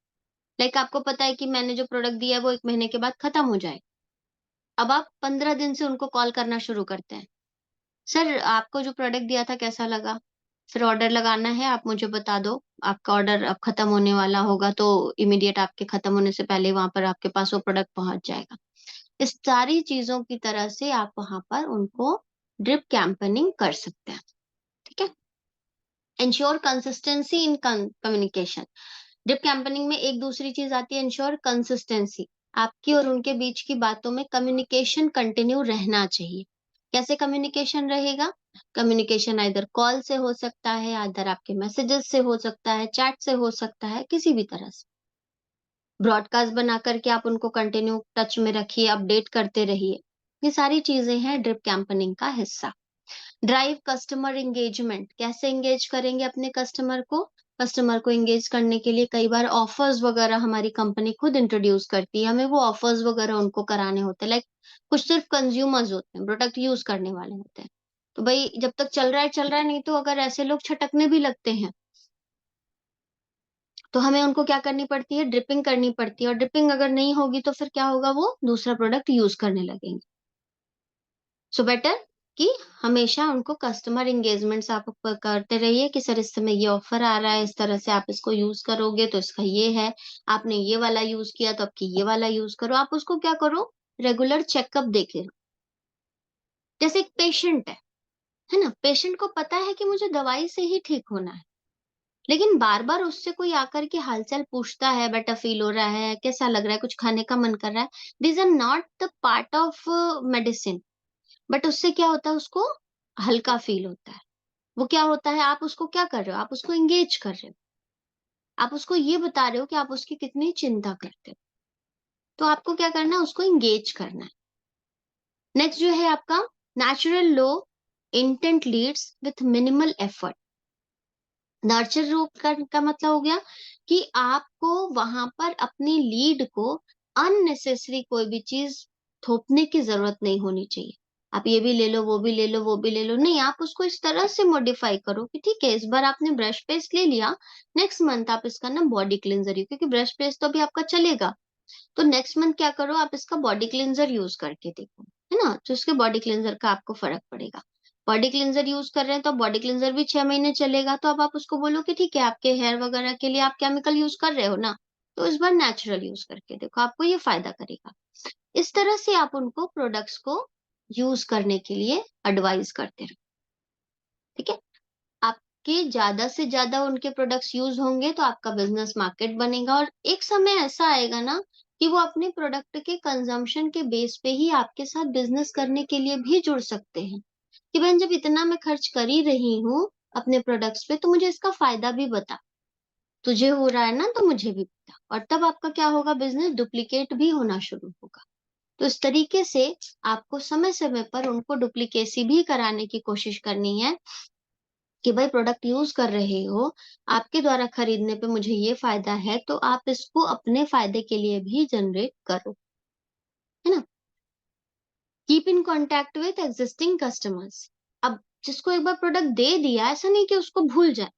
लाइक आपको पता है कि मैंने जो प्रोडक्ट दिया है वो 1 महीने के बाद खत्म हो जाएगा, अब आप 15 दिन से उनको कॉल करना शुरू करते हैं, सर आपको जो प्रोडक्ट दिया था कैसा लगा, फिर ऑर्डर लगाना है, आप मुझे बता दो, आपका ऑर्डर अब खत्म होने वाला होगा, तो इमीडिएट आपके खत्म होने से पहले वहां पर आपके पास वो प्रोडक्ट पहुंच जाएगा। इस सारी चीजों की तरह से आप वहां पर उनको ड्रिप कैंपेनिंग कर सकते हैं। ठीक है। Ensure consistency in communication. Drip campaigning में एक दूसरी चीज आती है, इंश्योर कंसिस्टेंसी। आपकी और उनके बीच की बातों में कम्युनिकेशन कंटिन्यू रहना चाहिए। कैसे कम्युनिकेशन रहेगा, कम्युनिकेशन इधर कॉल से हो सकता है, इधर आपके मैसेजेस से हो सकता है, चैट से हो सकता है, किसी भी तरह से ब्रॉडकास्ट बना करके आप उनको कंटिन्यू टच में रखिए, अपडेट करते रहिए। ये सारी चीजें हैं ड्रिप कैंपेनिंग का हिस्सा। ड्राइव कस्टमर एंगेजमेंट, कैसे एंगेज करेंगे अपने कस्टमर को, कस्टमर को एंगेज करने के लिए कई बार ऑफर्स वगैरह हमारी कंपनी खुद इंट्रोड्यूस करती है, हमें वो ऑफर्स वगैरह उनको कराने होते हैं। लाइक कुछ सिर्फ कंज्यूमर्स होते हैं, प्रोडक्ट यूज करने वाले होते हैं, तो भाई जब तक चल रहा है चल रहा है, नहीं तो अगर ऐसे लोग छटकने भी लगते हैं तो हमें उनको क्या करनी पड़ती है, ड्रिपिंग करनी पड़ती है, और ड्रिपिंग अगर नहीं होगी तो फिर क्या होगा, वो दूसरा प्रोडक्ट यूज करने लगेंगे। सो बेटर कि हमेशा उनको कस्टमर एंगेजमेंट्स आप करते रहिए कि सर इस समय ये ऑफर आ रहा है, इस तरह से आप इसको यूज करोगे तो इसका ये है, आपने ये वाला यूज किया तो आपकी ये वाला यूज करो। आप उसको क्या करो, रेगुलर चेकअप देखे रहो। जैसे एक पेशेंट है ना, पेशेंट को पता है कि मुझे दवाई से ही ठीक होना है, लेकिन बार बार उससे कोई आकर के हालचाल पूछता है, बेटा फील हो रहा है, कैसा लग रहा है, कुछ खाने का मन कर रहा है, these are not the part of medicine, but उससे क्या होता है, उसको हल्का फील होता है। वो क्या होता है, आप उसको क्या कर रहे हो, आप उसको एंगेज कर रहे हो, आप उसको ये बता रहे हो कि आप उसकी कितनी चिंता करते हो। तो आपको क्या करना है, उसको एंगेज करना है। नेक्स्ट जो है आपका natural low intent leads with minimal effort. Nurture रूप का मतलब हो गया कि आपको वहां पर अपनी लीड को अननेसेसरी कोई भी चीज थोपने की जरूरत नहीं होनी चाहिए। आप ये भी ले लो, वो भी ले लो, वो भी ले लो, नहीं, आप उसको इस तरह से मॉडिफाई करो कि ठीक है, इस बार आपने ब्रश पेस्ट ले लिया, नेक्स्ट मंथ आप इसका ना बॉडी क्लिनजर, क्योंकि ब्रश पेस्ट तो अभी आपका चलेगा, तो नेक्स्ट मंथ क्या करो, आप इसका बॉडी क्लींजर यूज करके देखो, है ना, तो उसके बॉडी क्लींजर का आपको फर्क पड़ेगा। बॉडी क्लींजर यूज कर रहे हैं तो बॉडी क्लींजर भी 6 महीने चलेगा, तो अब आप उसको बोलो कि ठीक है, आपके हेयर वगैरह के लिए आप केमिकल यूज कर रहे हो ना, तो इस बार नेचुरल यूज करके देखो, आपको ये फायदा करेगा। इस तरह से आप उनको प्रोडक्ट्स को यूज करने के लिए एडवाइस करते रहो। ठीक है, आपके ज्यादा से ज्यादा उनके प्रोडक्ट्स यूज होंगे तो आपका बिजनेस मार्केट बनेगा, और एक समय ऐसा आएगा ना कि वो अपने प्रोडक्ट के कंजम्पशन के बेस पे ही आपके साथ बिजनेस करने के लिए भी जुड़ सकते हैं, कि बहन जब इतना मैं खर्च कर ही रही हूँ अपने प्रोडक्ट्स पे, तो मुझे इसका फायदा भी बता, तुझे हो रहा है ना तो मुझे भी बता, और तब आपका क्या होगा, बिजनेस डुप्लीकेट भी होना शुरू होगा। तो इस तरीके से आपको समय समय पर उनको डुप्लीकेसी भी कराने की कोशिश करनी है, कि भाई प्रोडक्ट यूज कर रहे हो, आपके द्वारा खरीदने पे मुझे ये फायदा है, तो आप इसको अपने फायदे के लिए भी जनरेट करो, है ना। Keep in contact with existing customers. अब जिसको एक बार प्रोडक्ट दे दिया, ऐसा नहीं कि उसको भूल जाए,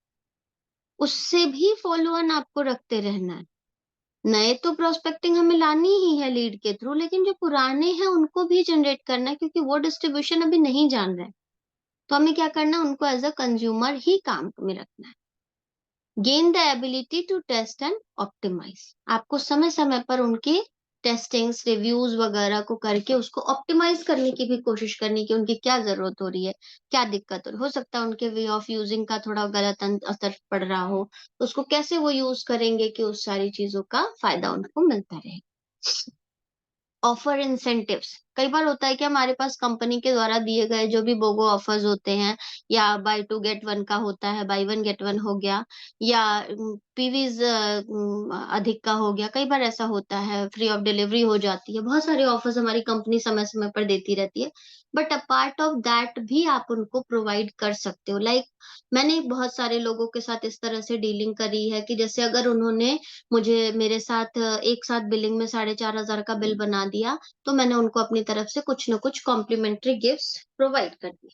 उससे भी फॉलो ऑन आपको रखते रहना है। नए तो प्रोस्पेक्टिंग हमें लानी ही है लीड के थ्रू, लेकिन जो पुराने हैं उनको भी जनरेट करना है, क्योंकि वो डिस्ट्रीब्यूशन अभी नहीं जान रहे हैं, तो हमें क्या करना है, उनको एज अ कंज्यूमर ही काम में रखना है। Gain the ability to test and optimize. आपको समय समय पर उनके टेस्टिंग्स, रिव्यूज वगैरह को करके उसको ऑप्टिमाइज करने की भी कोशिश करनी, कि उनकी क्या जरूरत हो रही है, क्या दिक्कत हो सकता है, उनके वे ऑफ यूजिंग का थोड़ा गलत असर पड़ रहा हो, तो उसको कैसे वो यूज करेंगे कि उस सारी चीजों का फायदा उनको मिलता रहे। Offer incentives. कई बार होता है कि हमारे पास कंपनी के द्वारा दिए गए जो भी बोगो ऑफर्स होते हैं, या बाय टू गेट वन का होता है, बाय वन गेट वन हो गया, या पीवीज अधिक का हो गया, कई बार ऐसा होता है, फ्री ऑफ डिलीवरी हो जाती है, बहुत सारे ऑफर्स हमारी कंपनी समय समय पर देती रहती है, बट अपार्ट ऑफ दैट भी आप उनको प्रोवाइड कर सकते हो। लाइक मैंने बहुत सारे लोगों के साथ इस तरह से डीलिंग करी है, कि जैसे अगर उन्होंने मुझे मेरे साथ एक साथ बिलिंग में 4,500 का बिल बना दिया, तो मैंने उनको अपनी तरफ से कुछ न कुछ कॉम्प्लीमेंट्री गिफ्ट्स प्रोवाइड कर दिए।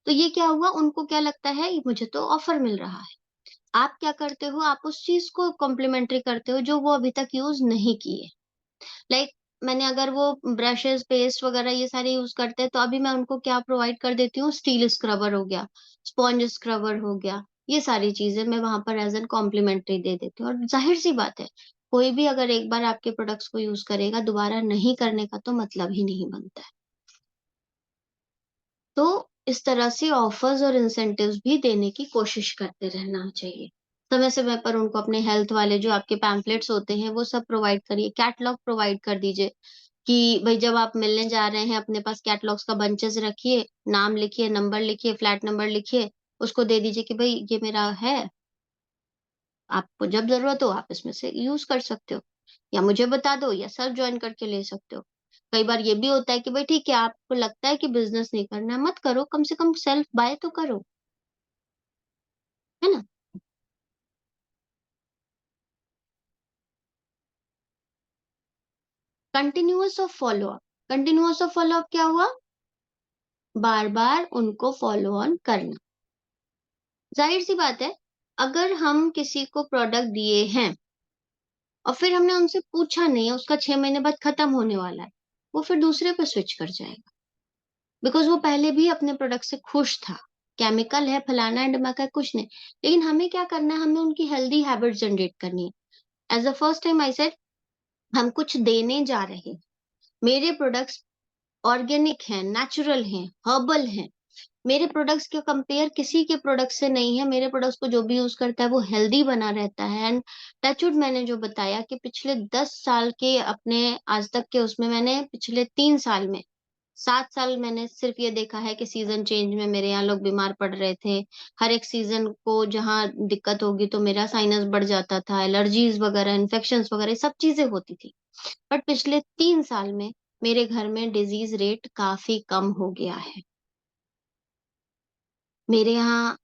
तो ये क्या हुआ, उनको क्या लगता है, मुझे तो ऑफर मिल रहा है। आप क्या करते हो, आप उस चीज को कॉम्प्लीमेंट्री करते हो जो वो अभी तक यूज नहीं किए। लाइक मैंने, अगर वो ब्रशेस, पेस्ट वगैरह ये सारे यूज करते हैं, तो अभी मैं उनको क्या प्रोवाइड कर देती हूँ, स्टील स्क्रबर हो गया, स्पॉन्ज स्क्रबर हो गया, ये सारी चीजें मैं वहां पर एज एन कॉम्प्लीमेंट्री दे देती हूँ। और जाहिर सी बात है, कोई भी अगर एक बार आपके प्रोडक्ट्स को यूज करेगा, दोबारा नहीं करने का तो मतलब ही नहीं बनता है। तो इस तरह से ऑफर्स और इंसेंटिव्स भी देने की कोशिश करते रहना चाहिए। समय समय पर उनको अपने हेल्थ वाले जो आपके पैम्पलेट्स होते हैं वो सब प्रोवाइड करिए, कैटलॉग प्रोवाइड कर दीजिए, कि भाई जब आप मिलने जा रहे हैं, अपने पास कैटलॉग्स का बंचेस रखिए, नाम लिखिए, नंबर लिखिए, फ्लैट नंबर लिखिए, उसको दे दीजिए कि भाई ये मेरा है, आपको जब जरूरत हो आप इसमें से यूज कर सकते हो, या मुझे बता दो, या सेल्फ ज्वाइन करके ले सकते हो। कई बार ये भी होता है कि भाई ठीक है, आपको लगता है कि बिजनेस नहीं करना है, मत करो, कम से कम सेल्फ बाय तो करो, है ना। Continuous of follow up. Continuous of follow up क्या हुआ, बार बार उनको फॉलो ऑन करना। जाहिर सी बात है, अगर हम किसी को प्रोडक्ट दिए हैं और फिर हमने उनसे पूछा नहीं है, उसका 6 महीने बाद खत्म होने वाला है, वो फिर दूसरे पे स्विच कर जाएगा, बिकॉज वो पहले भी अपने प्रोडक्ट से खुश था, केमिकल है, फलाना एंड ढमाका है, कुछ नहीं। लेकिन हमें क्या करना है, हमें उनकी हेल्दी हैबिट जनरेट करनी है। As the first time I said, हम कुछ देने जा रहे हैं, मेरे प्रोडक्ट्स ऑर्गेनिक हैं, नेचुरल हैं, हर्बल हैं। मेरे प्रोडक्ट्स के कंपेयर किसी के प्रोडक्ट से नहीं है। मेरे प्रोडक्ट्स को जो भी यूज करता है वो हेल्दी बना रहता है। एंड टचवुड, मैंने जो बताया कि पिछले 10 साल के अपने आज तक के उसमें, मैंने पिछले 3 साल में 7 साल मैंने सिर्फ ये देखा है कि सीजन चेंज में मेरे यहाँ लोग बीमार पड़ रहे थे। हर एक सीजन को जहाँ दिक्कत होगी तो मेरा साइनस बढ़ जाता था, एलर्जीज वगैरह, इन्फेक्शंस वगैरह सब चीजें होती थी। बट पिछले 3 साल में मेरे घर में डिजीज रेट काफी कम हो गया है। मेरे यहाँ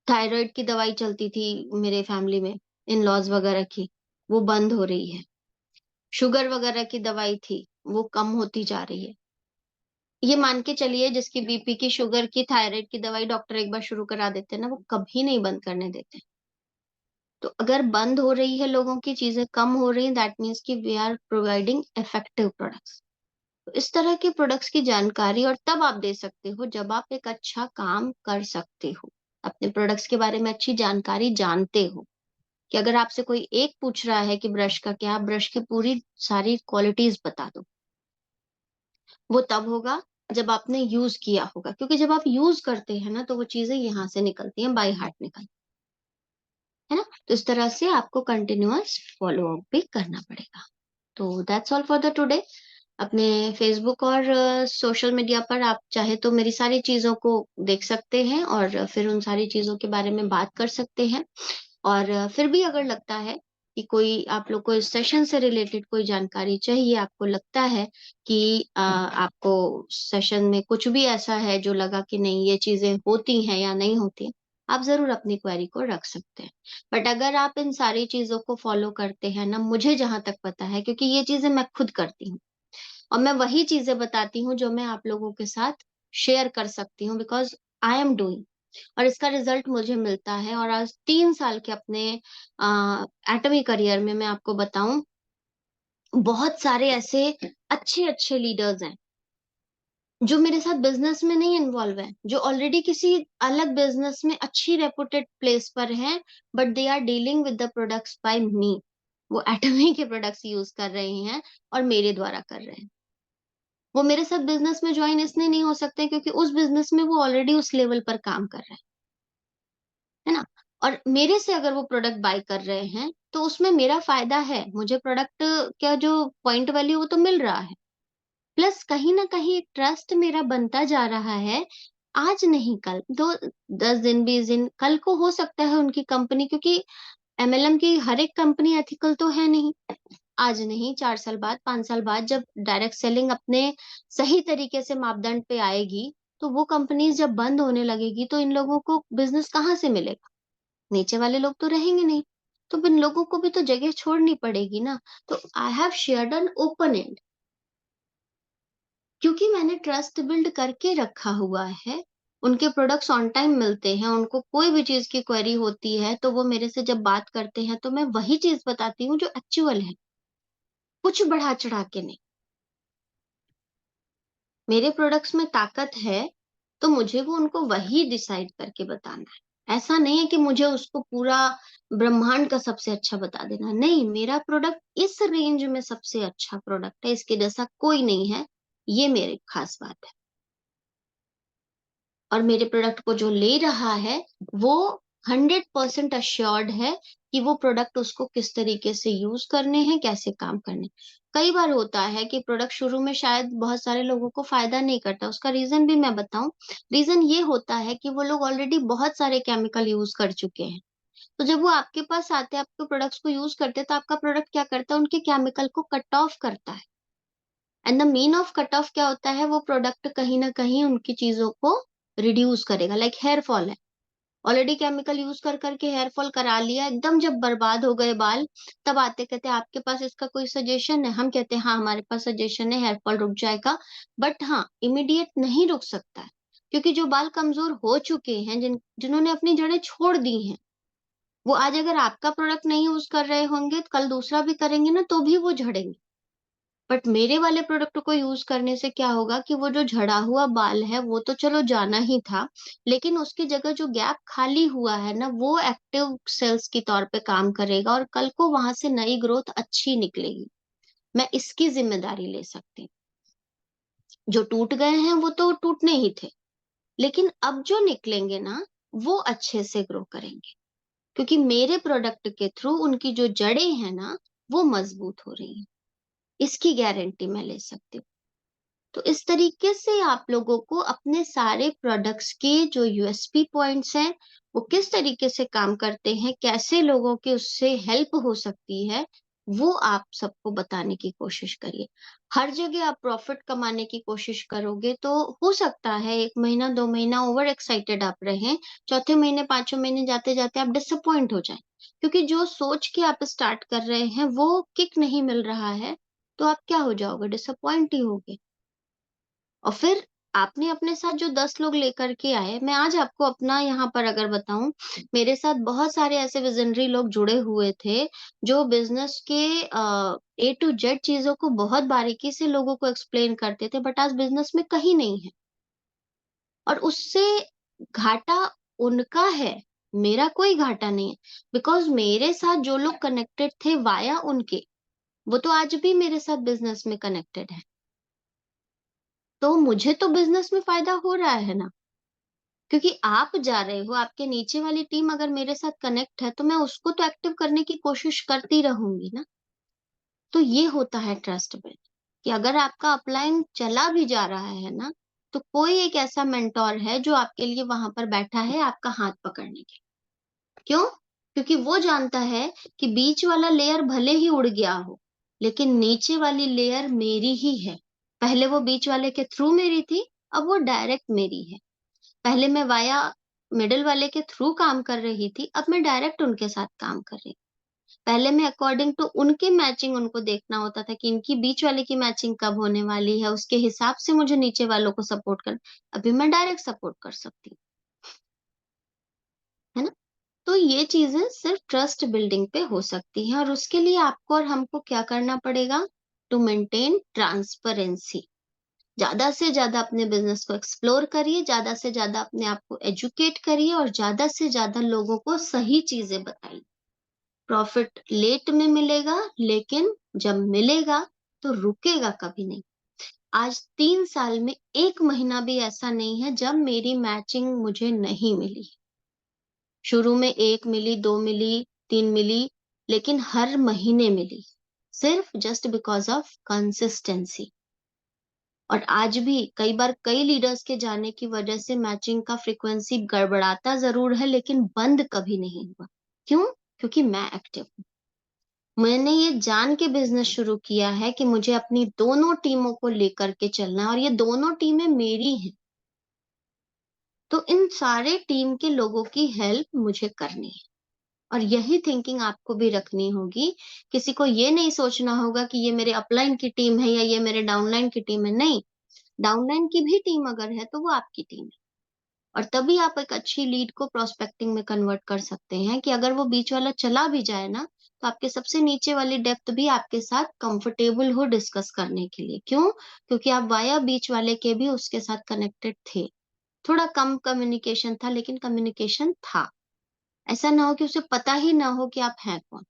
थायराइड की दवाई चलती थी मेरे फैमिली में, इन लॉज वगैरह की, वो बंद हो रही है। शुगर वगैरह की दवाई थी, वो कम होती जा रही है। ये मान के चलिए जिसकी बीपी की, शुगर की, थायराइड की दवाई डॉक्टर एक बार शुरू करा देते हैं ना, वो कभी नहीं बंद करने देते। तो अगर बंद हो रही है, लोगों की चीजें कम हो रही है, दैट मीन्स कि we are providing effective products. तो इस तरह के प्रोडक्ट्स की जानकारी और तब आप दे सकते हो जब आप एक अच्छा काम कर सकते हो, अपने प्रोडक्ट्स के बारे में अच्छी जानकारी जानते हो। कि अगर आपसे कोई एक पूछ रहा है कि ब्रश का क्या, आप ब्रश की पूरी सारी क्वालिटीज बता दो। वो तब होगा जब आपने यूज किया होगा, क्योंकि जब आप यूज करते हैं ना तो वो चीजें यहाँ से निकलती हैं, बाय हार्ट निकलती है ना। तो इस तरह से आपको कंटिन्यूअस फॉलो अप भी करना पड़ेगा। तो that's all for the today. अपने फेसबुक और सोशल मीडिया पर आप चाहे तो मेरी सारी चीजों को देख सकते हैं और फिर उन सारी चीजों के बारे में बात कर सकते हैं। और फिर भी अगर लगता है कि कोई आप लोग को इस सेशन से रिलेटेड कोई जानकारी चाहिए, आपको लगता है कि आपको सेशन में कुछ भी ऐसा है जो लगा कि नहीं ये चीजें होती हैं या नहीं होती हैं, आप जरूर अपनी क्वेरी को रख सकते हैं। बट अगर आप इन सारी चीजों को फॉलो करते हैं ना, मुझे जहां तक पता है, क्योंकि ये चीजें मैं खुद करती हूँ और मैं वही चीजें बताती हूँ जो मैं आप लोगों के साथ शेयर कर सकती हूँ, बिकॉज आई एम डूइंग, और इसका रिजल्ट मुझे मिलता है। और आज 3 साल के अपने एटमी करियर में मैं आपको बताऊं, बहुत सारे ऐसे अच्छे अच्छे लीडर्स हैं जो मेरे साथ बिजनेस में नहीं इन्वॉल्व है, जो ऑलरेडी किसी अलग बिजनेस में अच्छी रेपुटेड प्लेस पर हैं, but they are dealing with the products by me. वो एटमी के प्रोडक्ट्स यूज कर रहे हैं और मेरे द्वारा कर रहे हैं। वो मेरे साथ बिजनेस में ज्वाइन इसलिए नहीं हो सकते क्योंकि उस बिजनेस में वो ऑलरेडी उस लेवल पर काम कर रहे हैं, है ना। और मेरे से अगर वो प्रोडक्ट बाय कर रहे हैं तो उसमें मेरा फायदा है, मुझे प्रोडक्ट का जो पॉइंट वैल्यू वो तो मिल रहा है। प्लस कहीं ना कहीं एक ट्रस्ट मेरा बनता जा रहा है। आज नहीं कल, दो 10 दिन 20 दिन कल को हो सकता है उनकी कंपनी, क्योंकि एमएलएम की हर एक कंपनी एथिकल तो है नहीं। आज नहीं, 4 साल बाद, 5 साल बाद जब डायरेक्ट सेलिंग अपने सही तरीके से मापदंड पे आएगी, तो वो कंपनीज जब बंद होने लगेगी तो इन लोगों को बिजनेस कहाँ से मिलेगा? नीचे वाले लोग तो रहेंगे नहीं। तो इन लोगों को भी तो जगह छोड़नी पड़ेगी ना। तो I have shared an open and, क्योंकि मैंने ट्रस्ट बिल्ड करके रखा हुआ है। उनके प्रोडक्ट्स ऑन टाइम मिलते हैं, उनको कोई भी चीज की क्वेरी होती है तो वो मेरे से जब बात करते हैं तो मैं वही चीज बताती हूँ जो एक्चुअल है, कुछ बढ़ा चढ़ा के नहीं। मेरे प्रोडक्ट्स में ताकत है तो मुझे वो उनको वही डिसाइड करके बताना है। ऐसा नहीं है कि मुझे उसको पूरा ब्रह्मांड का सबसे अच्छा बता देना, नहीं, मेरा प्रोडक्ट इस रेंज में सबसे अच्छा प्रोडक्ट है, इसके जैसा कोई नहीं है। ये मेरी खास बात है। और मेरे प्रोडक्ट को जो ले रहा है वो 100% अश्योर्ड है कि वो प्रोडक्ट उसको किस तरीके से यूज करने हैं, कैसे काम करने हैं। कई बार होता है कि प्रोडक्ट शुरू में शायद बहुत सारे लोगों को फायदा नहीं करता, उसका रीजन भी मैं बताऊं। रीजन ये होता है कि वो लोग ऑलरेडी बहुत सारे केमिकल यूज कर चुके हैं। तो जब वो आपके पास आते हैं, आपके प्रोडक्ट्स को यूज करते हैं, तो आपका प्रोडक्ट क्या करता है, उनके केमिकल को कट ऑफ करता है। And the mean of cut off क्या होता है, वो प्रोडक्ट कहीं ना कहीं उनकी चीजों को रिड्यूस करेगा। लाइक हेयर फॉल है, ऑलरेडी केमिकल यूज कर करके हेयर फॉल करा लिया, एकदम जब बर्बाद हो गए बाल, तब आते कहते हैं आपके पास इसका कोई सजेशन है। हम कहते हैं हाँ हमारे पास सजेशन है, हेयर फॉल रुक जाएगा। बट हाँ, इमीडिएट नहीं रुक सकता है, क्योंकि जो बाल कमजोर हो चुके हैं, जिन्होंने अपनी जड़ें छोड़ दी हैं, वो आज अगर आपका प्रोडक्ट नहीं यूज कर रहे होंगे, तो कल दूसरा भी करेंगे ना, तो भी वो झड़ेंगे। बट मेरे वाले प्रोडक्ट को यूज करने से क्या होगा कि वो जो झड़ा हुआ बाल है वो तो चलो जाना ही था, लेकिन उसकी जगह जो गैप खाली हुआ है ना, वो एक्टिव सेल्स की तौर पे काम करेगा और कल को वहां से नई ग्रोथ अच्छी निकलेगी। मैं इसकी जिम्मेदारी ले सकती हूँ। जो टूट गए हैं वो तो टूटने ही थे, लेकिन अब जो निकलेंगे ना वो अच्छे से ग्रो करेंगे, क्योंकि मेरे प्रोडक्ट के थ्रू उनकी जो जड़ें हैं ना वो मजबूत हो रही हैं। इसकी गारंटी मैं ले सकती हूँ। तो इस तरीके से आप लोगों को अपने सारे प्रोडक्ट्स के जो यूएसपी पॉइंट्स हैं, वो किस तरीके से काम करते हैं, कैसे लोगों की उससे हेल्प हो सकती है, वो आप सबको बताने की कोशिश करिए। हर जगह आप प्रॉफिट कमाने की कोशिश करोगे तो हो सकता है 1 महीना 2 महीना ओवर एक्साइटेड आप रहें, चौथे महीने 5वें महीने जाते-जाते आप डिसअपॉइंट हो जाएँ। क्योंकि जो सोच के आप स्टार्ट कर रहे हैं वो किक नहीं मिल रहा है, तो आप क्या हो जाओगे? डिसअपॉइंट ही होगे। और फिर आपने अपने साथ जो 10 लोग लेकर के आए, मैं आज आपको अपना यहाँ पर अगर बताऊँ, मेरे साथ बहुत सारे ऐसे विज़नरी लोग जुड़े हुए थे, जो बिज़नेस के ए टू जेड चीज़ों को बहुत बारीकी से लोगों को एक्सप्लेन करते थे, बट आज बिज़नेस में कहीं नहीं है। और उससे घाटा उनका है, मेरा कोई घाटा नहीं है। बिकॉज़ मेरे साथ जो लोग कनेक्टेड थे वाया उनके, वो तो आज भी मेरे साथ बिज़नेस में कनेक्टेड है। तो मुझे तो बिज़नेस में फ़ायदा हो रहा है ना। क्योंकि आप जा रहे हो, आपके नीचे वाली टीम अगर मेरे साथ कनेक्ट है, तो मैं उसको तो एक्टिव करने की कोशिश करती रहूँगी ना। तो ये होता है ट्रस्ट बिल्ड, कि अगर आपका अपलाइन चला भी जा रहा है ना, तो कोई एक ऐसा मेंटर है जो आपके लिए वहाँ पर बैठा है आपका हाथ पकड़ने के। क्यों? क्योंकि वो जानता है कि बीच वाला लेयर भले ही उड़ गया हो, लेकिन नीचे वाली लेयर मेरी ही है। पहले वो बीच वाले के थ्रू मेरी थी, अब वो डायरेक्ट मेरी है। पहले मैं वाया मिडल वाले के थ्रू काम कर रही थी, अब मैं डायरेक्ट उनके साथ काम कर रही हूँ। पहले मैं अकॉर्डिंग टू उनके मैचिंग उनको देखना होता था कि इनकी बीच वाले की मैचिंग कब होने वाली है, उसके हिसाब से मुझे नीचे वालों को सपोर्ट करना। अभी मैं डायरेक्ट सपोर्ट कर सकती हूँ, है ना? तो ये चीज़ें सिर्फ ट्रस्ट बिल्डिंग पे हो सकती हैं और उसके लिए आपको और हमको क्या करना पड़ेगा? To maintain transparency. ज़्यादा से ज़्यादा अपने बिज़नेस को एक्सप्लोर करिए, ज़्यादा से ज़्यादा अपने आप को एजुकेट करिए और ज़्यादा से ज़्यादा लोगों को सही चीज़ें बताइए। प्रॉफ़िट लेट में मिलेगा, लेकिन जब मिलेगा तो रुकेगा कभी नहीं। आज 3 साल में 1 महीना भी ऐसा नहीं है जब मेरी मैचिंग मुझे नहीं मिली। शुरू में 1 मिली, 2 मिली, 3 मिली, लेकिन हर महीने मिली। सिर्फ जस्ट बिकॉज़ ऑफ कंसिस्टेंसी। और आज भी कई बार कई लीडर्स के जाने की वजह से मैचिंग का फ्रीक्वेंसी गड़बड़ाता ज़रूर है, लेकिन बंद कभी नहीं हुआ। क्यों? क्योंकि मैं एक्टिव हूँ। मैंने ये जान के बिज़नेस शुरू किया है कि मुझे अपनी दोनों टीमों को लेकर के चलना है और ये दोनों टीमें मेरी हैं। तो इन सारे टीम के लोगों की हेल्प मुझे करनी है और यही थिंकिंग आपको भी रखनी होगी। किसी को ये नहीं सोचना होगा कि ये मेरे अपलाइन की टीम है या ये मेरे डाउनलाइन की टीम है, नहीं। डाउनलाइन की भी टीम अगर है तो वो आपकी टीम है। और तभी आप एक अच्छी लीड को प्रोस्पेक्टिंग में कन्वर्ट कर सकते हैं कि अगर वो बीच वाला चला भी जाए ना, तो आपके सबसे नीचे वाली डेप्थ भी आपके साथ कंफर्टेबल हो डिस्कस करने के लिए। क्यों? क्योंकि आप वाया बीच वाले के भी उसके साथ कनेक्टेड थे। थोड़ा कम कम्युनिकेशन था, लेकिन कम्युनिकेशन था। ऐसा ना हो कि उसे पता ही ना हो कि आप हैं कौन।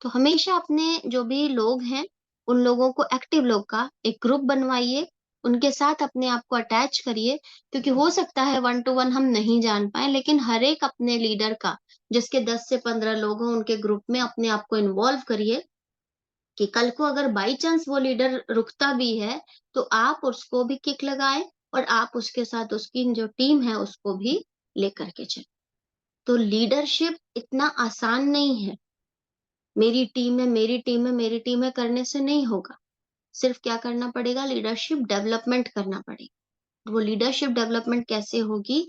तो हमेशा अपने जो भी लोग हैं, उन लोगों को एक्टिव लोग का एक ग्रुप बनवाइए, उनके साथ अपने आप को अटैच करिए, क्योंकि हो सकता है 1 टू 1 हम नहीं जान पाएँ, लेकिन हर एक अपने लीडर का, जिसके 10 से 15 लोग हों, उनके ग्रुप में अपने आप को इन्वॉल्व करिए कि कल को अगर बाई चांस वो लीडर रुकता भी है, तो आप उसको भी किक लगाएँ और आप उसके साथ उसकी जो टीम है, उसको भी लेकर के चलें। तो लीडरशिप इतना आसान नहीं है। मेरी टीम है, मेरी टीम है, मेरी टीम है करने से नहीं होगा। सिर्फ क्या करना पड़ेगा, लीडरशिप डेवलपमेंट करना पड़ेगा। वो लीडरशिप डेवलपमेंट कैसे होगी?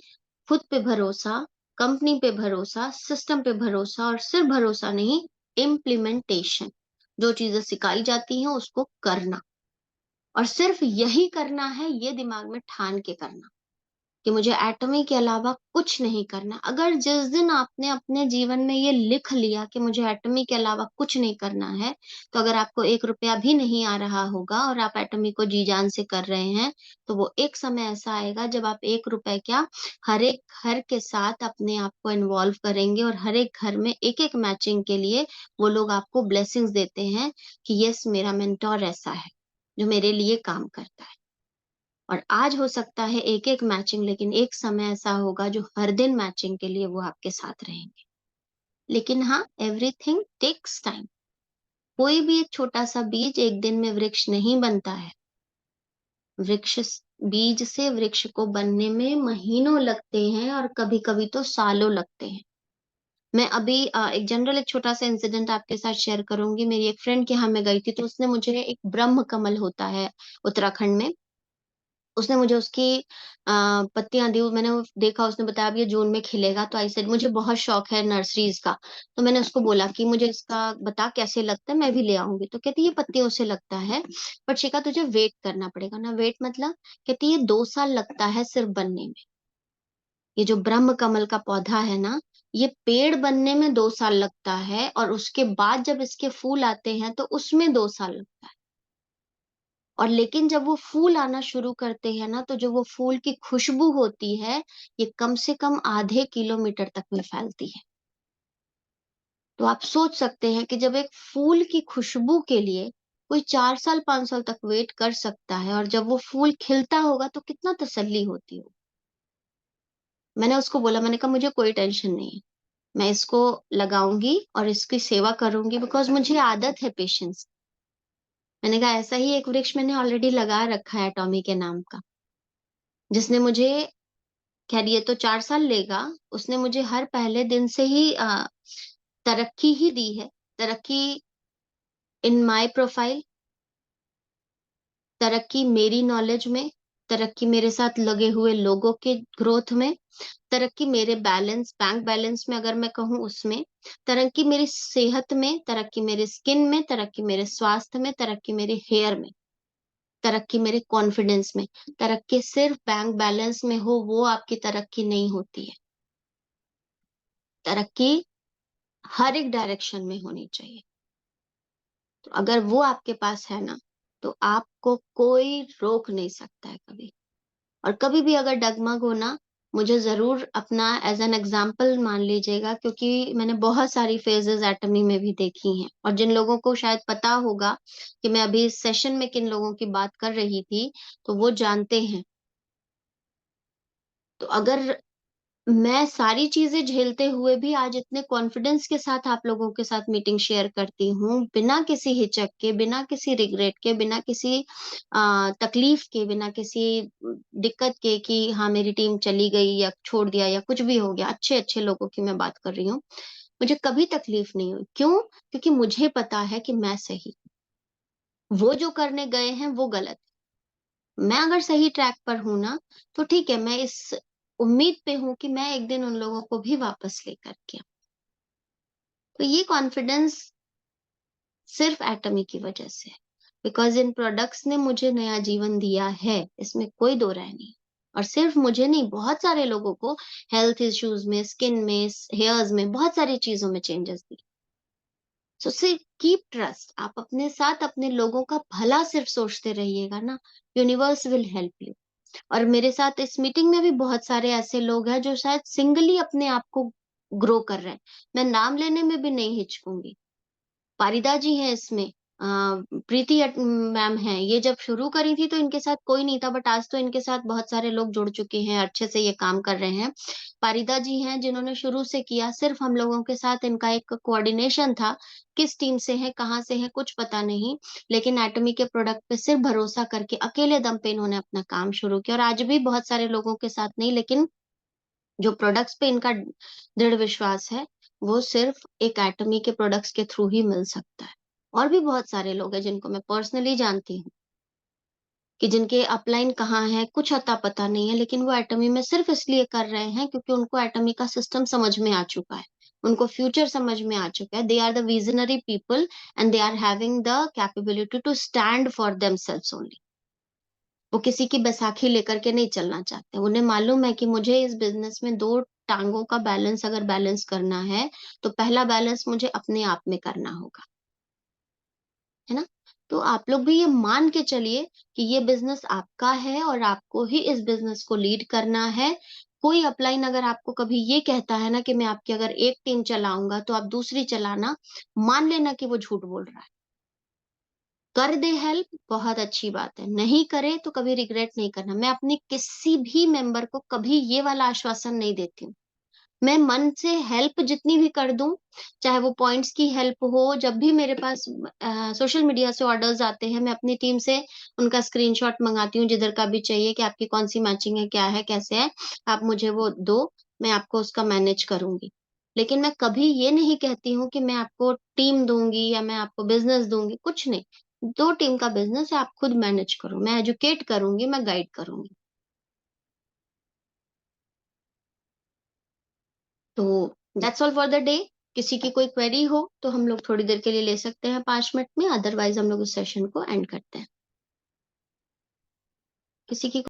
खुद पे भरोसा, कंपनी पे भरोसा, सिस्टम पे भरोसा और सिर्फ भरोसा नहीं, इम्प्लीमेंटेशन। जो चीज़ें सिखाई जाती हैं उसको करना और सिर्फ यही करना है, ये दिमाग में ठान के करना। कि मुझे एटॉमी के अलावा कुछ नहीं करना। अगर जिस दिन आपने अपने जीवन में ये लिख लिया कि मुझे एटॉमी के अलावा कुछ नहीं करना है, तो अगर आपको ₹1 भी नहीं आ रहा होगा और आप एटॉमी को जी-जान से कर रहे हैं, तो वो एक समय ऐसा आएगा जब आप ₹1 क्या, हर एक घर के साथ अपने आप को इन्वॉल्व करेंगे और हर एक घर में एक-एक मैचिंग के लिए वो लोग आपको ब्लेसिंग्स देते हैं कि येस मेरा मेंटर ऐसा है, जो मेरे लिए काम करता है। और आज हो सकता है एक-एक मैचिंग, लेकिन एक समय ऐसा होगा जो हर दिन मैचिंग के लिए वो आपके साथ रहेंगे। लेकिन हाँ, एवरीथिंग टेक्स टाइम। कोई भी एक छोटा-सा बीज एक दिन में वृक्ष नहीं बनता है। वृक्ष स बीज से वृक्ष को बनने में महीनों लगते हैं और कभी-कभी तो सालों लगते हैं। मैं अभी एक जनरल एक छोटा-सा इंसिडेंट आपके साथ शेयर करूँगी। मेरी एक फ्रेंड के यहाँ मैं गई थी, तो उसने मुझे एक ब्रह्म कमल होता है उत्तराखंड में, उसने मुझे उसकी पत्तियाँ दी। मैंने वो देखा, उसने बताया अब ये जून में खिलेगा, तो आई सेड मुझे बहुत शौक है नर्सरीज़ का। तो मैंने उसको बोला कि मुझे इसका बता कैसे लगता है, मैं भी ले आऊँगी। तो कहती ये पत्तियों से लगता है, बट शिखा तुझे वेट करना पड़ेगा ना। वेट मतलब? कहती ये 2 साल लगता है सिर्फ़ बनने में। ये जो ब्रह्म कमल का पौधा है ना, ये पेड़ बनने में 2 साल लगता है और उसके बाद जब इसके फूल आते हैं तो उसमें 2 साल लगता है। और लेकिन जब वो फूल आना शुरू करते हैं ना, तो जो वो फूल की खुशबू होती है, ये कम से कम आधे किलोमीटर तक में फैलती है। तो आप सोच सकते हैं कि जब एक फूल की खुशबू के लिए कोई 4 साल 5 साल तक वेट कर सकता है और जब वो फूल खिलता होगा तो कितना तसल्ली होती हो। मैंने उसको बोला, मैंने कहा मुझे कोई टेंशन नहीं है। मैं इसको लगाऊँगी और इसकी सेवा करूँगी, बिकॉज़ मुझे आदत है पेशेंस। मैंने कहा ऐसा ही एक वृक्ष मैंने ऑलरेडी लगा रखा है टॉमी के नाम का, जिसने मुझे, ख़ैर ये तो 4 साल लेगा, उसने मुझे हर पहले दिन से ही तरक्की ही दी है। तरक्की इन माय प्रोफाइल, तरक्की मेरी नॉलेज में, तरक्की मेरे साथ लगे हुए लोगों के ग्रोथ में, तरक्की मेरे बैंक बैलेंस में अगर मैं कहूँ उसमें, तरक्की मेरी सेहत में, तरक्की मेरे स्किन में, तरक्की मेरे स्वास्थ्य में, तरक्की मेरे हेयर में, तरक्की मेरे कॉन्फिडेंस में। तरक्की सिर्फ़ बैंक बैलेंस में हो वो आपकी तरक्की नहीं होती है। तरक्की हर एक डायरेक्शन में होनी चाहिए। तो अगर वो आपके पास है ना, तो आपको कोई रोक नहीं सकता है कभी। और कभी भी अगर डगमग हो ना, मुझे ज़रूर अपना एज़ एन एग्ज़ाम्पल मान लीजिएगा, क्योंकि मैंने बहुत सारी फ़ेज़ेज़ एटमी में भी देखी हैं। और जिन लोगों को शायद पता होगा कि मैं अभी इस सेशन में किन लोगों की बात कर रही थी, तो वो जानते हैं। तो अगर मैं सारी चीज़ें झेलते हुए भी आज इतने कॉन्फिडेंस के साथ आप लोगों के साथ मीटिंग शेयर करती हूँ, बिना किसी हिचक के, बिना किसी रिग्रेट के, बिना किसी तकलीफ के, बिना किसी दिक्कत के कि हाँ, मेरी टीम चली गई या छोड़ दिया या कुछ भी हो गया, अच्छे-अच्छे लोगों की मैं बात कर रही हूँ। मुझे कभी तकलीफ नहीं हुई। क्यों? क्योंकि मुझे पता है कि मैं सही, वो जो करने गए हैं वो गलत। मैं अगर सही ट्रैक पर हूँ ना, तो ठीक है, मैं इस उम्मीद पे हूँ कि मैं एक दिन उन लोगों को भी वापस लेकर के आऊँ। तो ये कॉन्फिडेंस सिर्फ़ एटमी की वज़ह से है, बिकॉज़ इन प्रोडक्ट्स ने मुझे नया जीवन दिया है, इसमें कोई दो राय नहीं। और सिर्फ़ मुझे नहीं, बहुत सारे लोगों को हेल्थ इश्यूज़ में, स्किन में, हेयर्स में, बहुत सारी चीज़ों में चेंजेस दिए। सो सिर्फ कीप ट्रस्ट, आप अपने साथ अपने लोगों का भला सिर्फ़ सोचते रहिएगा ना, यूनिवर्स विल हेल्प यू। और मेरे साथ इस मीटिंग में भी बहुत सारे ऐसे लोग हैं जो शायद सिंगली अपने आप को ग्रो कर रहे हैं। मैं नाम लेने में भी नहीं हिचकूँगी। पारिदा जी हैं इसमें, प्रीति मैम हैं। ये जब शुरू करी थी तो इनके साथ कोई नहीं था, बट आज तो इनके साथ बहुत सारे लोग जुड़ चुके हैं, अच्छे से ये काम कर रहे हैं। पारिदा जी हैं जिन्होंने शुरू से किया, सिर्फ़ हम लोगों के साथ इनका एक कोऑर्डिनेशन था। किस टीम से हैं, कहाँ से हैं, कुछ पता नहीं। लेकिन एटमी के प्रोडक्ट पे सिर्फ़ भरोसा करके अकेले दम पे इन्होंने अपना काम शुरू किया और आज भी बहुत सारे लोगों के साथ नहीं, लेकिन जो प्रोडक्ट्स पे इनका दृढ़ विश्वास है, वो सिर्फ़ एक एटमी के प्रोडक्ट्स के थ्रू ही मिल सकता है। और भी बहुत सारे लोग हैं जिनको मैं पर्सनली जानती हूँ, कि जिनके अपलाइन कहाँ है, कुछ अता-पता नहीं है, लेकिन वो एटमी में सिर्फ़ इसलिए कर रहे हैं क्योंकि उनको एटमी का सिस्टम समझ में आ चुका है। उनको फ्यूचर समझ में आ चुका है। They are the visionary people and they are having the capability to stand for themselves only. वो किसी की बैसाखी लेकर के नहीं चलना चाहते। उन्हें मालूम है कि मुझे इस बिज़नेस में 2 टाँगों का बैलेंस अगर बैलेंस करना है, तो पहला बैलेंस मुझे अपने आप में करना होगा, है ना? तो आप लोग भी ये मान के चलिए कि ये बिज़नेस आपका है और आपको ही इस बिज़नेस को लीड करना है। कोई अपलाइन अगर आपको कभी ये कहता है ना कि मैं आपकी अगर एक टीम चलाऊँगा, तो आप दूसरी चलाना, मान लेना कि वो झूठ बोल रहा है। कर दे हेल्प, बहुत अच्छी बात है, नहीं करे तो कभी रिग्रेट नहीं करना। मैं अपने किसी भी मेंबर को कभी ये वाला आश्वासन नहीं देती हूँ। मैं मन से हेल्प जितनी भी कर दूं, चाहे वो पॉइंट्स की हेल्प हो, जब भी मेरे पास सोशल मीडिया से ऑर्डर्स आते हैं, मैं अपनी टीम से उनका स्क्रीनशॉट मंगाती हूँ, जिधर का भी चाहिए कि आपकी कौन सी मैचिंग है, क्या है, कैसे है, आप मुझे वो दो, मैं आपको उसका मैनेज करूंगी। लेकिन मैं कभी ये नहीं कहती हूँ कि मैं आपको टीम दूंगी या मैं आपको बिजनेस दूंगी, कुछ नहीं। दो टीम का बिजनेस है, आप खुद मैनेज करो, मैं एजुकेट करूंगी, मैं गाइड करूंगी। तो that's all for the day. किसी की कोई क्वेरी हो तो हम लोग थोड़ी देर के लिए ले सकते हैं, 5 मिनट में, अदरवाइज हम लोग इस सेशन को एंड करते हैं। किसी की